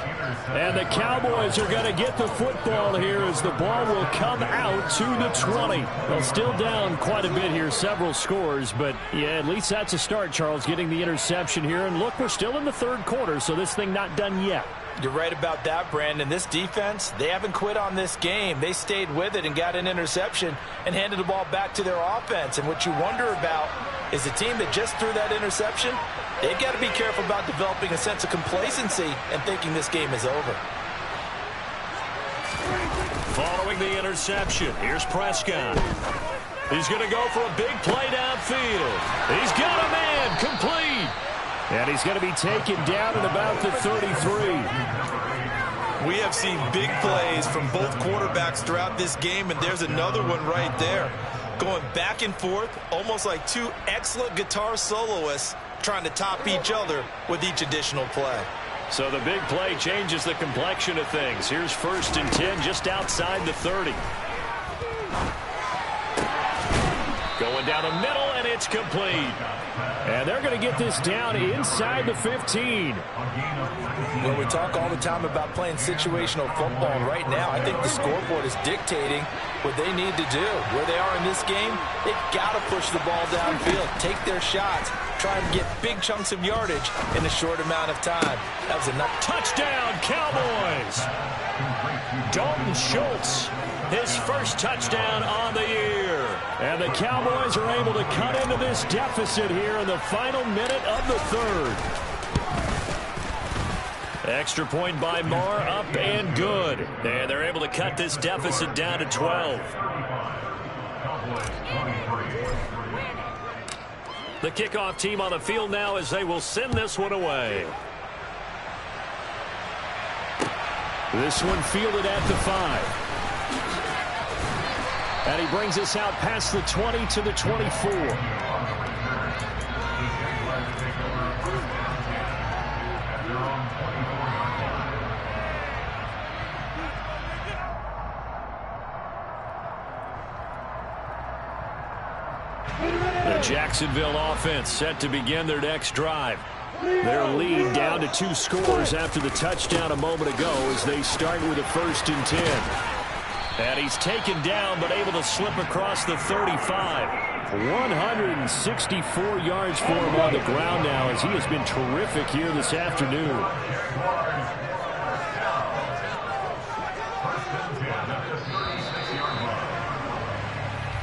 And the Cowboys are going to get the football here as the ball will come out to the 20. Well, still down quite a bit here, several scores. But, yeah, at least that's a start, Charles, getting the interception here. And, look, we're still in the 3rd quarter, so this thing not done yet. You're right about that, Brandon. This defense, they haven't quit on this game. They stayed with it and got an interception and handed the ball back to their offense. And what you wonder about is the team that just threw that interception, they've got to be careful about developing a sense of complacency and thinking this game is over. Following the interception, here's Prescott. He's going to go for a big play downfield. He's got a man, complete. And he's going to be taken down at about the 33. We have seen big plays from both quarterbacks throughout this game, and there's another one right there. Going back and forth, almost like 2 excellent guitar soloists trying to top each other with each additional play. So the big play changes the complexion of things. Here's 1st and 10 just outside the 30. Going down the middle, and it's complete. And they're going to get this down inside the 15. Well, we talk all the time about playing situational football, and right now I think the scoreboard is dictating what they need to do. Where they are in this game, they've got to push the ball downfield, take their shots, try and get big chunks of yardage in a short amount of time. That was enough. Touchdown, Cowboys! Dalton Schultz, his first touchdown on the year. And the Cowboys are able to cut into this deficit here in the final minute of the 3rd. Extra point by Marr, up and good. And they're able to cut this deficit down to 12. The kickoff team on the field now as they will send this one away. This one fielded at the 5. And he brings us out past the 20 to the 24. The Jacksonville offense set to begin their next drive. Their lead down to 2 scores after the touchdown a moment ago as they start with a 1st and 10. And he's taken down but able to slip across the 35. 164 yards for him on the ground now as he has been terrific here this afternoon.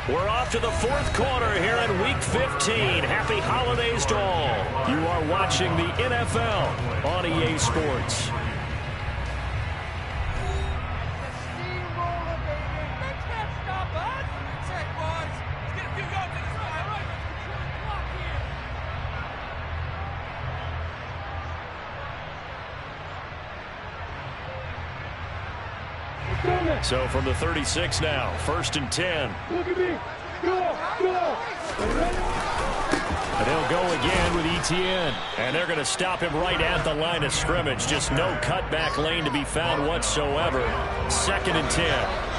We're off to the 4th quarter here in Week 15. Happy holidays to all. You are watching the NFL on EA Sports. So from the 36 now, 1st and 10. Look at me. Go. And they'll go again with Etienne. And they're going to stop him right at the line of scrimmage. Just no cutback lane to be found whatsoever. 2nd and 10.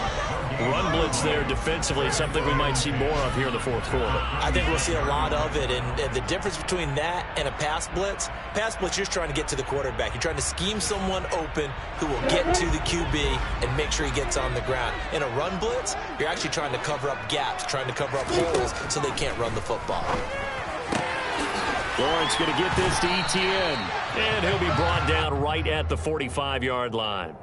Run blitz there defensively, something we might see more of here in the 4th quarter. I think we'll see a lot of it, and the difference between that and a pass blitz, you're just trying to get to the quarterback. You're trying to scheme someone open who will get to the QB and make sure he gets on the ground. In a run blitz, you're actually trying to cover up gaps, trying to cover up holes so they can't run the football. Lawrence going to get this to Etienne, and he'll be brought down right at the 45-yard line.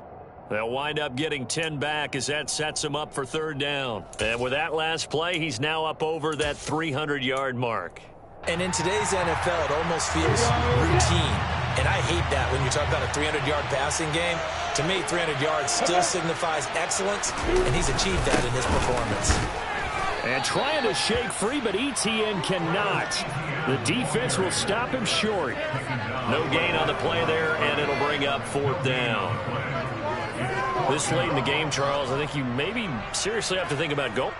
They'll wind up getting 10 back as that sets him up for 3rd down. And with that last play, he's now up over that 300-yard mark. And in today's NFL, it almost feels routine. And I hate that when you talk about a 300-yard passing game. To me, 300 yards still signifies excellence, and he's achieved that in his performance. And trying to shake free, but Etienne cannot. The defense will stop him short. No gain on the play there, and it'll bring up 4th down. This late in the game, Charles, I think you maybe seriously have to think about going.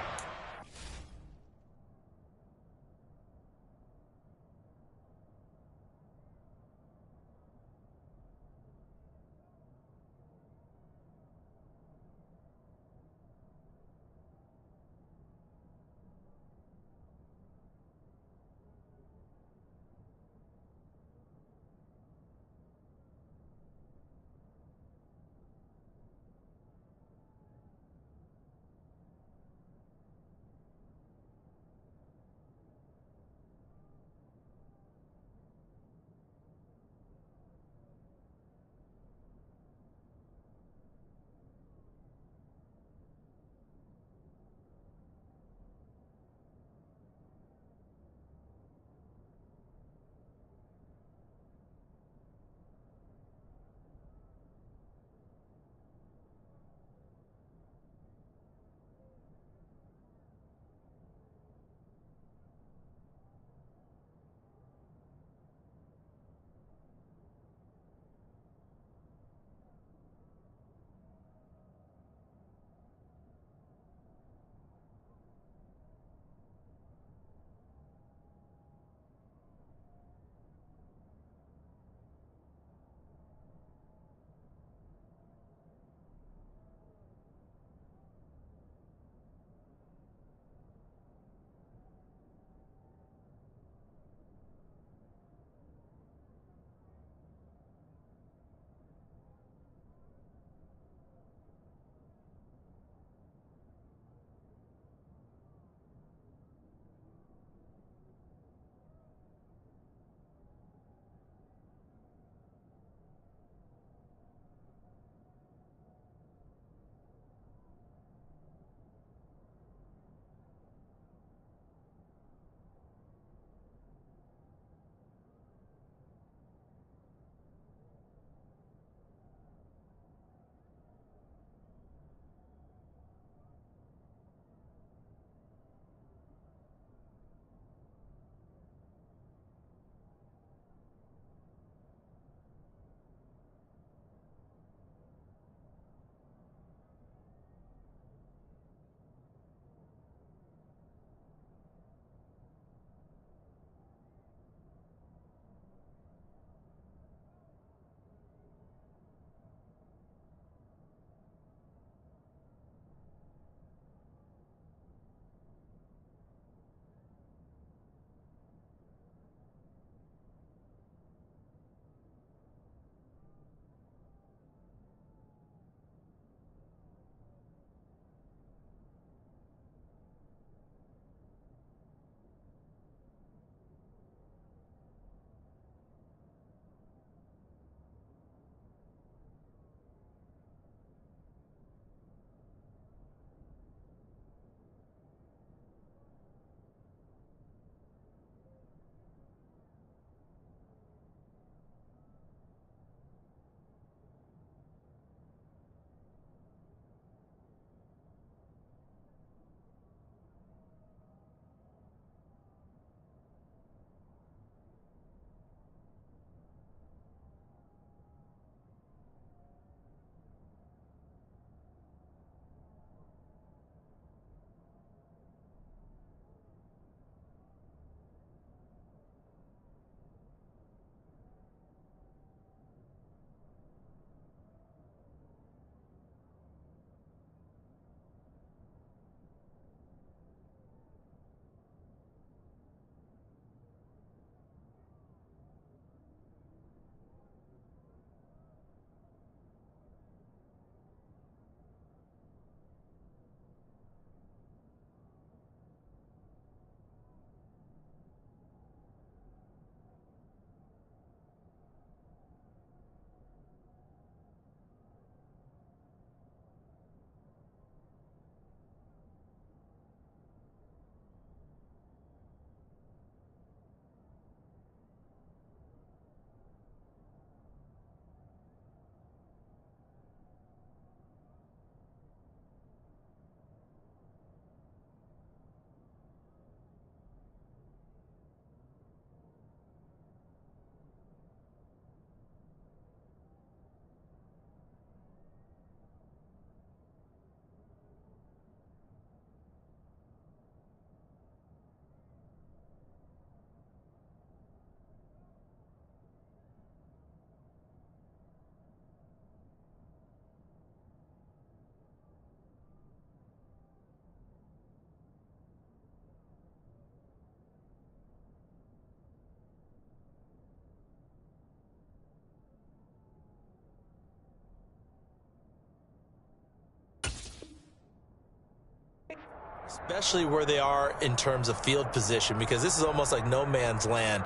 Especially where they are in terms of field position, because this is almost like no man's land.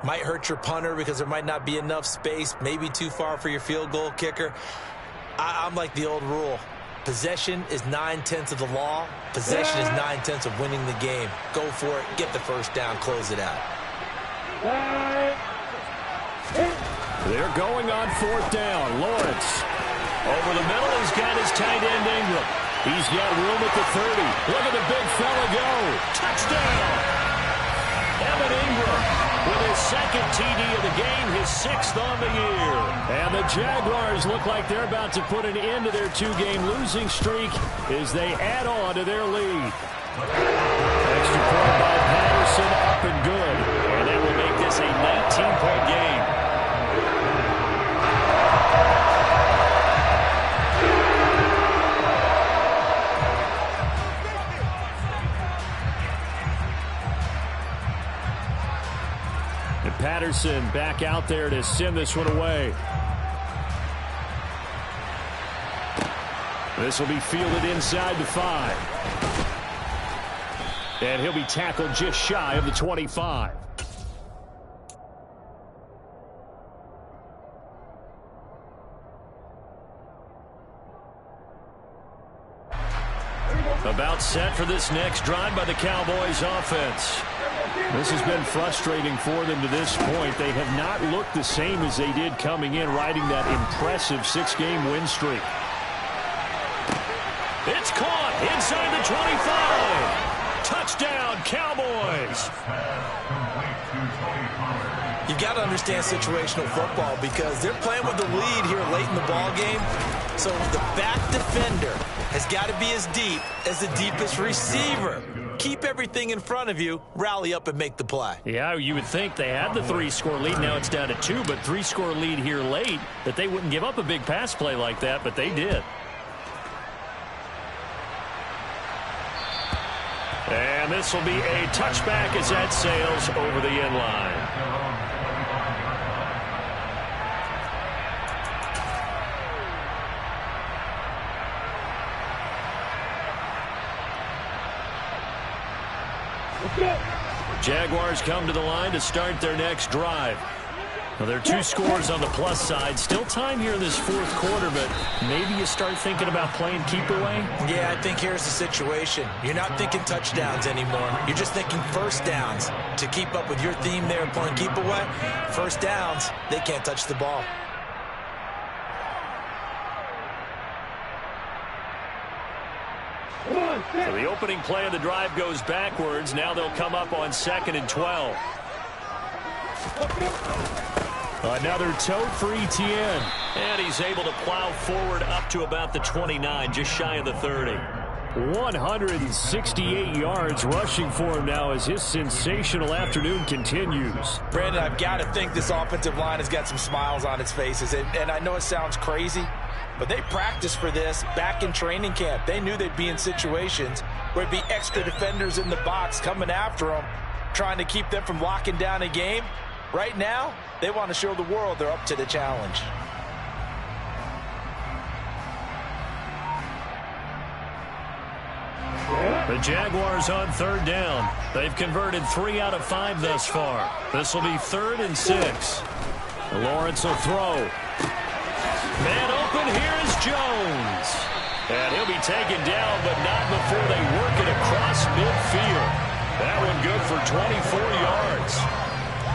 Might hurt your punter because there might not be enough space, maybe too far for your field goal kicker. I'm like the old rule. Possession is 9/10 of the law. Possession is 9/10 of winning the game. Go for it. Get the first down. Close it out. They're going on fourth down. Lawrence over the middle. He's got his tight end Ingram. He's got room at the 30. Look at the big fella go. Touchdown. Evan Ingram with his second TD of the game, his 6th on the year. And the Jaguars look like they're about to put an end to their 2-game losing streak as they add on to their lead. Extra point by Patterson, up and good. And that will make this a 19-point game. And Patterson back out there to send this one away. This will be fielded inside the 5. And he'll be tackled just shy of the 25. About set for this next drive by the Cowboys offense. This has been frustrating for them to this point. They have not looked the same as they did coming in, riding that impressive 6-game win streak. It's caught inside the 25. Touchdown, Cowboys. You've got to understand situational football because they're playing with the lead here late in the ball game. So the back defender has got to be as deep as the deepest receiver. Keep everything in front of you, rally up and make the play. Yeah, you would think they had the 3-score lead. Now it's down to 2, but 3-score lead here late, that they wouldn't give up a big pass play like that, but they did. And this will be a touchback as that sails over the end line. Jaguars come to the line to start their next drive. Well, there are 2 scores on the plus side. Still time here in this 4th quarter, but maybe you start thinking about playing keep away? Yeah, I think here's the situation. You're not thinking touchdowns anymore. You're just thinking first downs. To keep up with your theme there, playing keep away, first downs, they can't touch the ball. So the opening play of the drive goes backwards. Now they'll come up on 2nd and 12. Another tote for Etienne. And he's able to plow forward up to about the 29, just shy of the 30. 168 yards rushing for him now as his sensational afternoon continues. Brandon, I've got to think this offensive line has got some smiles on its faces. And I know it sounds crazy, but they practiced for this back in training camp. They knew they'd be in situations where it'd be extra defenders in the box coming after them, trying to keep them from locking down a game. Right now, they want to show the world they're up to the challenge. The Jaguars on 3rd down. They've converted 3 out of 5 thus far. This will be 3rd and 6. Lawrence will throw. Man open, here is Jones. And he'll be taken down, but not before they work it across midfield. That one good for 24 yards.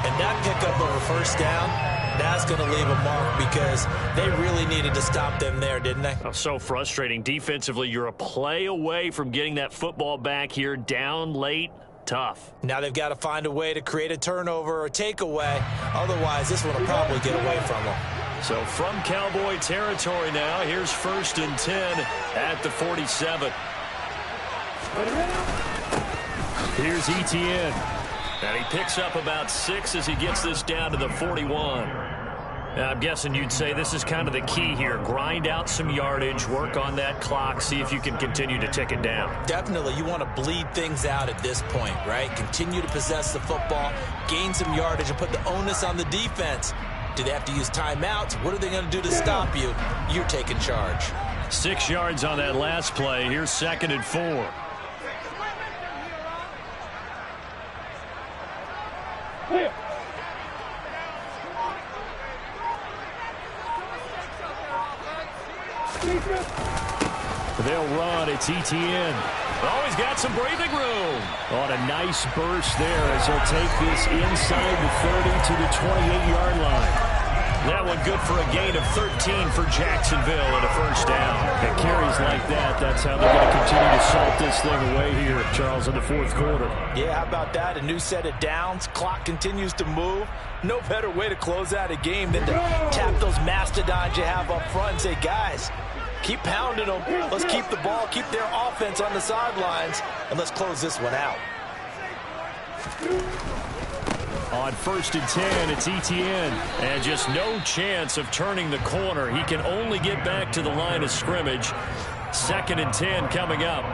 And that pickup of a first down, that's going to leave a mark because they really needed to stop them there, didn't they? Oh, so frustrating. Defensively, you're a play away from getting that football back here, down late. Tough. Now they've got to find a way to create a turnover or takeaway. Otherwise, this one will probably get away from them. So from Cowboy territory now, here's 1st and 10 at the 47. Here's Etienne. And he picks up about 6 as he gets this down to the 41. Now, I'm guessing you'd say this is kind of the key here. Grind out some yardage, work on that clock, see if you can continue to tick it down. Definitely. You want to bleed things out at this point, right? Continue to possess the football, gain some yardage, and put the onus on the defense. Do they have to use timeouts? What are they going to do to stop you? You're taking charge. 6 yards on that last play. Here's 2nd and 4. They'll run. It's Etienne. Oh, he's got some breathing room. On a nice burst there as he'll take this inside the 30 to the 28-yard line. That one good for a gain of 13 for Jacksonville and a first down. At carries like that, that's how they're going to continue to salt this thing away here, Charles, in the fourth quarter. Yeah, how about that? A new set of downs. Clock continues to move. No better way to close out a game than to tap those mastodons you have up front and say, guys, keep pounding them. Let's keep the ball, keep their offense on the sidelines, and let's close this one out. On 1st and 10, it's Etienne. And just no chance of turning the corner. He can only get back to the line of scrimmage. 2nd and 10 coming up.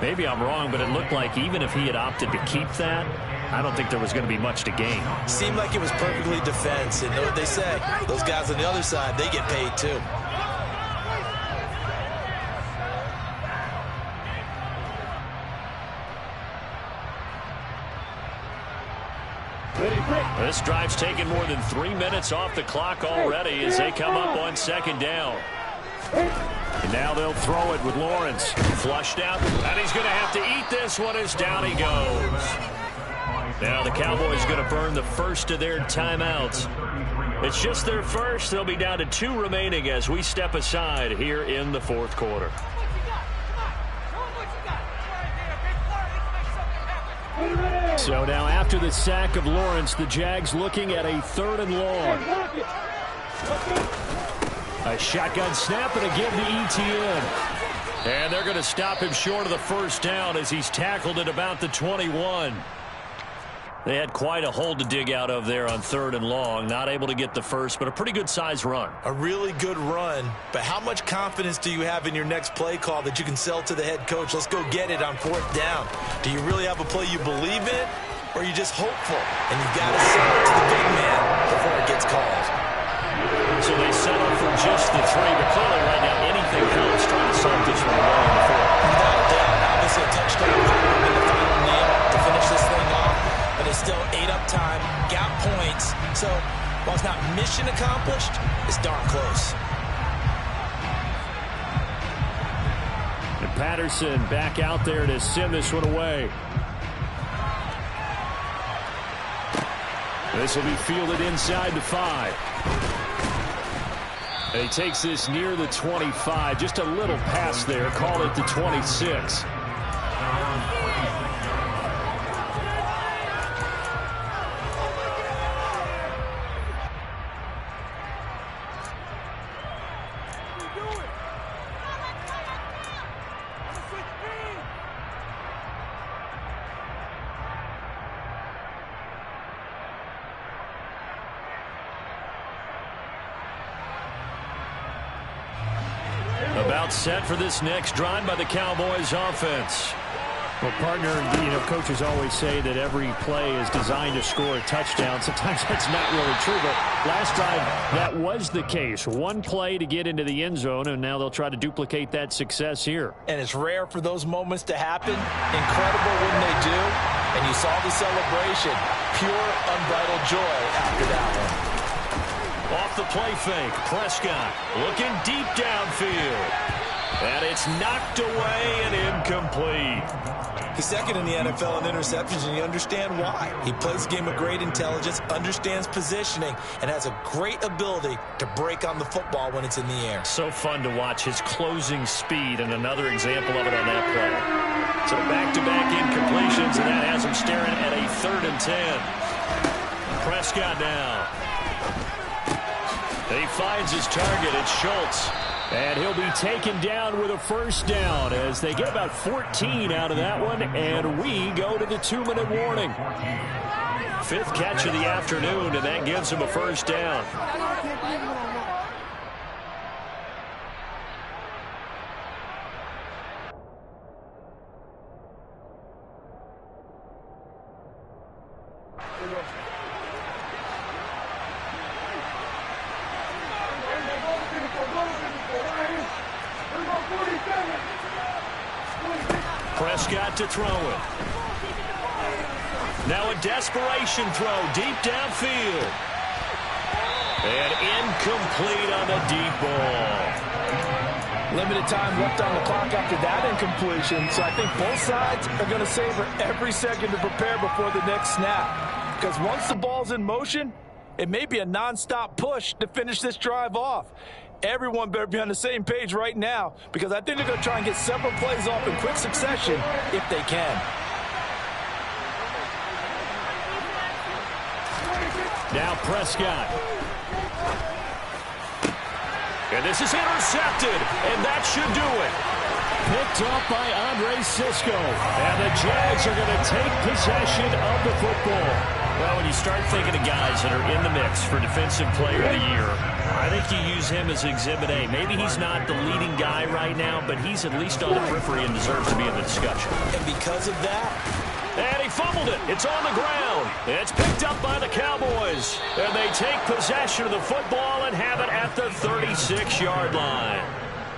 Maybe I'm wrong, but it looked like even if he had opted to keep that, I don't think there was going to be much to gain. Seemed like it was perfectly defense. And know what they say? Those guys on the other side, they get paid too. This drive's taken more than 3 minutes off the clock already as they come up on 2nd down. And now they'll throw it with Lawrence. Flushed out, and he's going to have to eat this one as down he goes. Now the Cowboys going to burn the first of their timeouts. It's just their first. They'll be down to 2 remaining as we step aside here in the fourth quarter. So now after the sack of Lawrence, the Jags looking at a 3rd and long. A shotgun snap and again to Etienne. And they're going to stop him short of the first down as he's tackled at about the 21. They had quite a hole to dig out of there on 3rd and long. Not able to get the first, but a pretty good-sized run. A really good run, but how much confidence do you have in your next play call that you can sell to the head coach? Let's go get it on 4th down. Do you really have a play you believe in, or are you just hopeful? And you got to sell it to the big man before it gets called. So they settle for just the 3, but clearly right now anything helps trying to salt this one away in the 4th. Without a doubt, obviously a touchdown would have been the final nail to finish this thing off. But it's still 8 up time, got points. So while it's not mission accomplished, it's darn close. And Patterson back out there to send this one away. This will be fielded inside the 5. And he takes this near the 25. Just a little pass there. Call it the 26. About set for this next drive by the Cowboys offense. Well, partner, coaches always say that every play is designed to score a touchdown. Sometimes that's not really true, but last drive, that was the case. One play to get into the end zone, and now they'll try to duplicate that success here. And it's rare for those moments to happen. Incredible when they do. And you saw the celebration. Pure, unbridled joy after that one. Off the play fake, Prescott looking deep downfield. And it's knocked away and incomplete. He's 2nd in the NFL in interceptions, and you understand why. He plays a game of great intelligence, understands positioning, and has a great ability to break on the football when it's in the air. So fun to watch his closing speed, and another example of it on that play. So back-to-back incompletions, and that has him staring at a 3rd and 10. Prescott now. He finds his target. It's Schultz. And he'll be taken down with a first down as they get about 14 out of that one, and we go to the 2-minute warning. 5th catch of the afternoon, and that gives him a first down. Prescott to throw it. Now a desperation throw deep downfield. And incomplete on the deep ball. Limited time left on the clock after that incompletion, so I think both sides are going to savor every second to prepare before the next snap. Because once the ball's in motion, it may be a non-stop push to finish this drive off. Everyone better be on the same page right now, because I think they're going to try and get several plays off in quick succession if they can. Now Prescott. And this is intercepted, and that should do it. Picked up by Andre Cisco. And the Jags are going to take possession of the football. Well, when you start thinking of guys that are in the mix for Defensive Player of the Year, I think you use him as Exhibit A. Maybe he's not the leading guy right now, but he's at least on the periphery and deserves to be in the discussion. And because of that... And he fumbled it. It's on the ground. It's picked up by the Cowboys. And they take possession of the football and have it at the 36-yard line.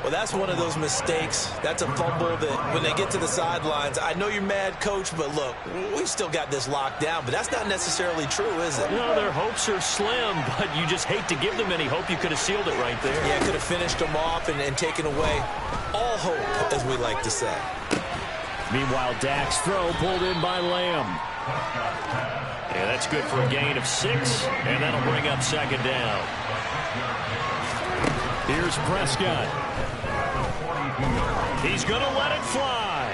Well, that's one of those mistakes. That's a fumble that when they get to the sidelines, I know you're mad, Coach, but look, we still got this locked down. But that's not necessarily true, is it? No, their hopes are slim, but you just hate to give them any hope. You could have sealed it right there. Yeah, could have finished them off and taken away all hope, as we like to say. Meanwhile, Dak's throw pulled in by Lamb. Yeah, that's good for a gain of 6, and that'll bring up second down. Here's Prescott. He's going to let it fly.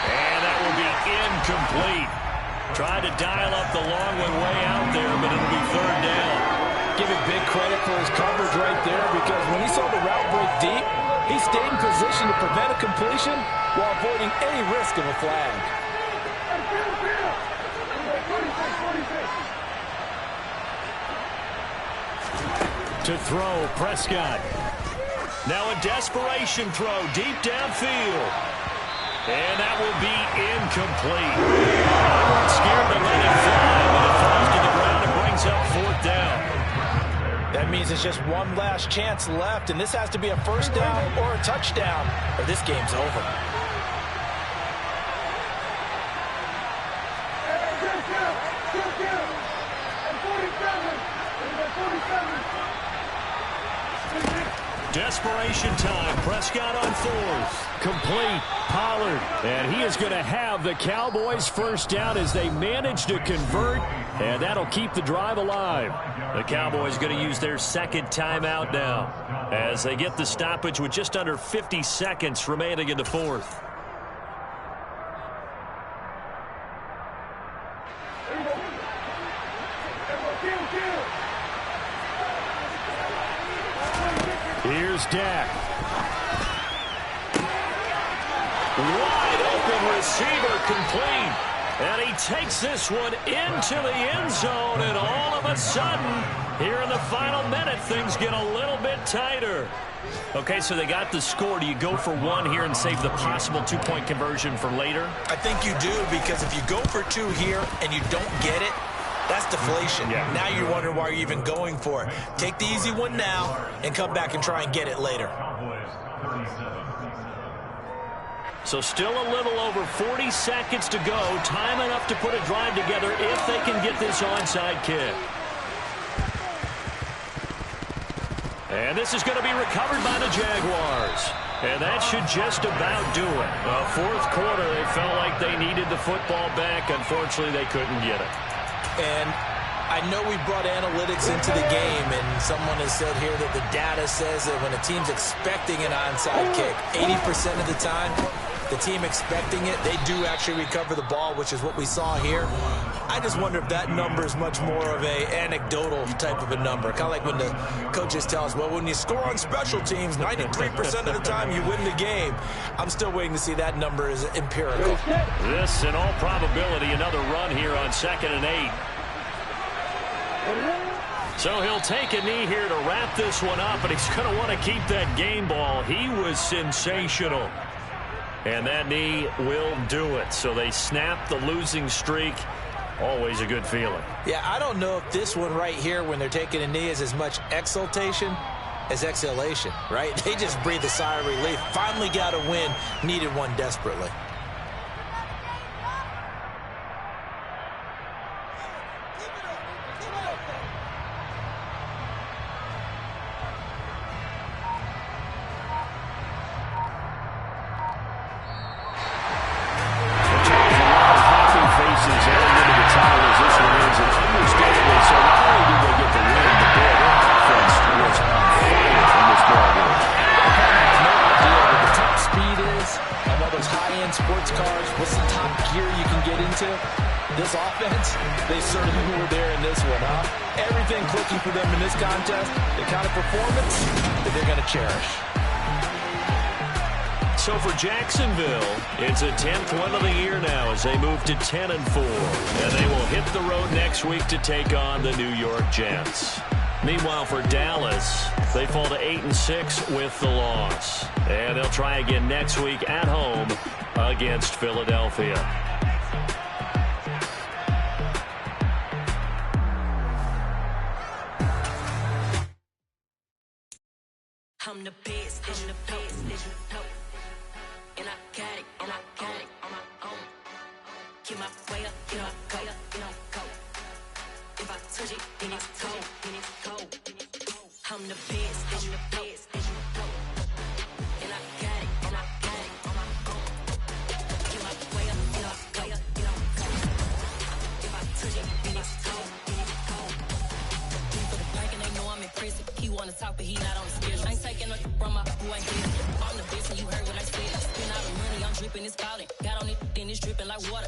And that will be incomplete. Tried to dial up the long one way out there, but it'll be third down. Give it big credit for his coverage right there, because when he saw the route break deep, he stayed in position to prevent a completion while avoiding any risk of a flag. To throw, Prescott. Now a desperation throw deep downfield. And that will be incomplete. They weren't scared to let it fly, but it falls to the ground and brings up fourth down. That means it's just one last chance left, and this has to be a first down or a touchdown, or this game's over. Desperation time. Prescott on 4th. Complete. Pollard. And he is going to have the Cowboys first down as they manage to convert. And that'll keep the drive alive. The Cowboys going to use their second timeout now as they get the stoppage with just under 50 seconds remaining in the 4th. Here's Dak. Wide open receiver complete. And he takes this one into the end zone. And all of a sudden, here in the final minute, things get a little bit tighter. Okay, so they got the score. Do you go for one here and save the possible two-point conversion for later? I think you do, because if you go for 2 here and you don't get it, that's deflation. Yeah. Now you're wondering why you're even going for it. Take the easy one now and come back and try and get it later. So still a little over 40 seconds to go. Time enough to put a drive together if they can get this onside kick. And this is going to be recovered by the Jaguars. And that should just about do it. Fourth quarter, they felt like they needed the football back. Unfortunately, they couldn't get it. And I know we brought analytics into the game, and someone has said here that the data says that when a team's expecting an onside kick, 80% of the time, the team expecting it, they do actually recover the ball, which is what we saw here. I just wonder if that number is much more of a anecdotal type of a number. Kind of like when the coaches tell us, well, when you score on special teams, 93% of the time you win the game. I'm still waiting to see that number is empirical. This, in all probability, another run here on 2nd and 8. So he'll take a knee here to wrap this one up, and he's going to want to keep that game ball. He was sensational. And that knee will do it. So they snap the losing streak. Always a good feeling. Yeah, I don't know if this one right here, when they're taking a knee, is as much exultation as exhalation, right? They just breathe a sigh of relief. Finally got a win. Needed one desperately. everything clicking for them in this contest, the kind of performance that they're going to cherish. So for Jacksonville, it's a 10th win of the year now as they move to 10-4. And they will hit the road next week to take on the New York Jets. Meanwhile, for Dallas, they fall to 8-6 with the loss. And they'll try again next week at home against Philadelphia. I'm the best, I'm the best, and I got it, on my own. Get my way up, get my way up, go. If I touch it, then it's cold, I'm the best, and I got it, on my own. Get my way up, get my way up, go. If I touch it, then it's cold, He for the bike and they know I'm impressive. He wanna talk, but he not on the schedule. I ain't taking no from my boy, I'm the best, and you heard what I said. Spend all the money, I'm dripping, it's falling. Got on it, then it's dripping like water.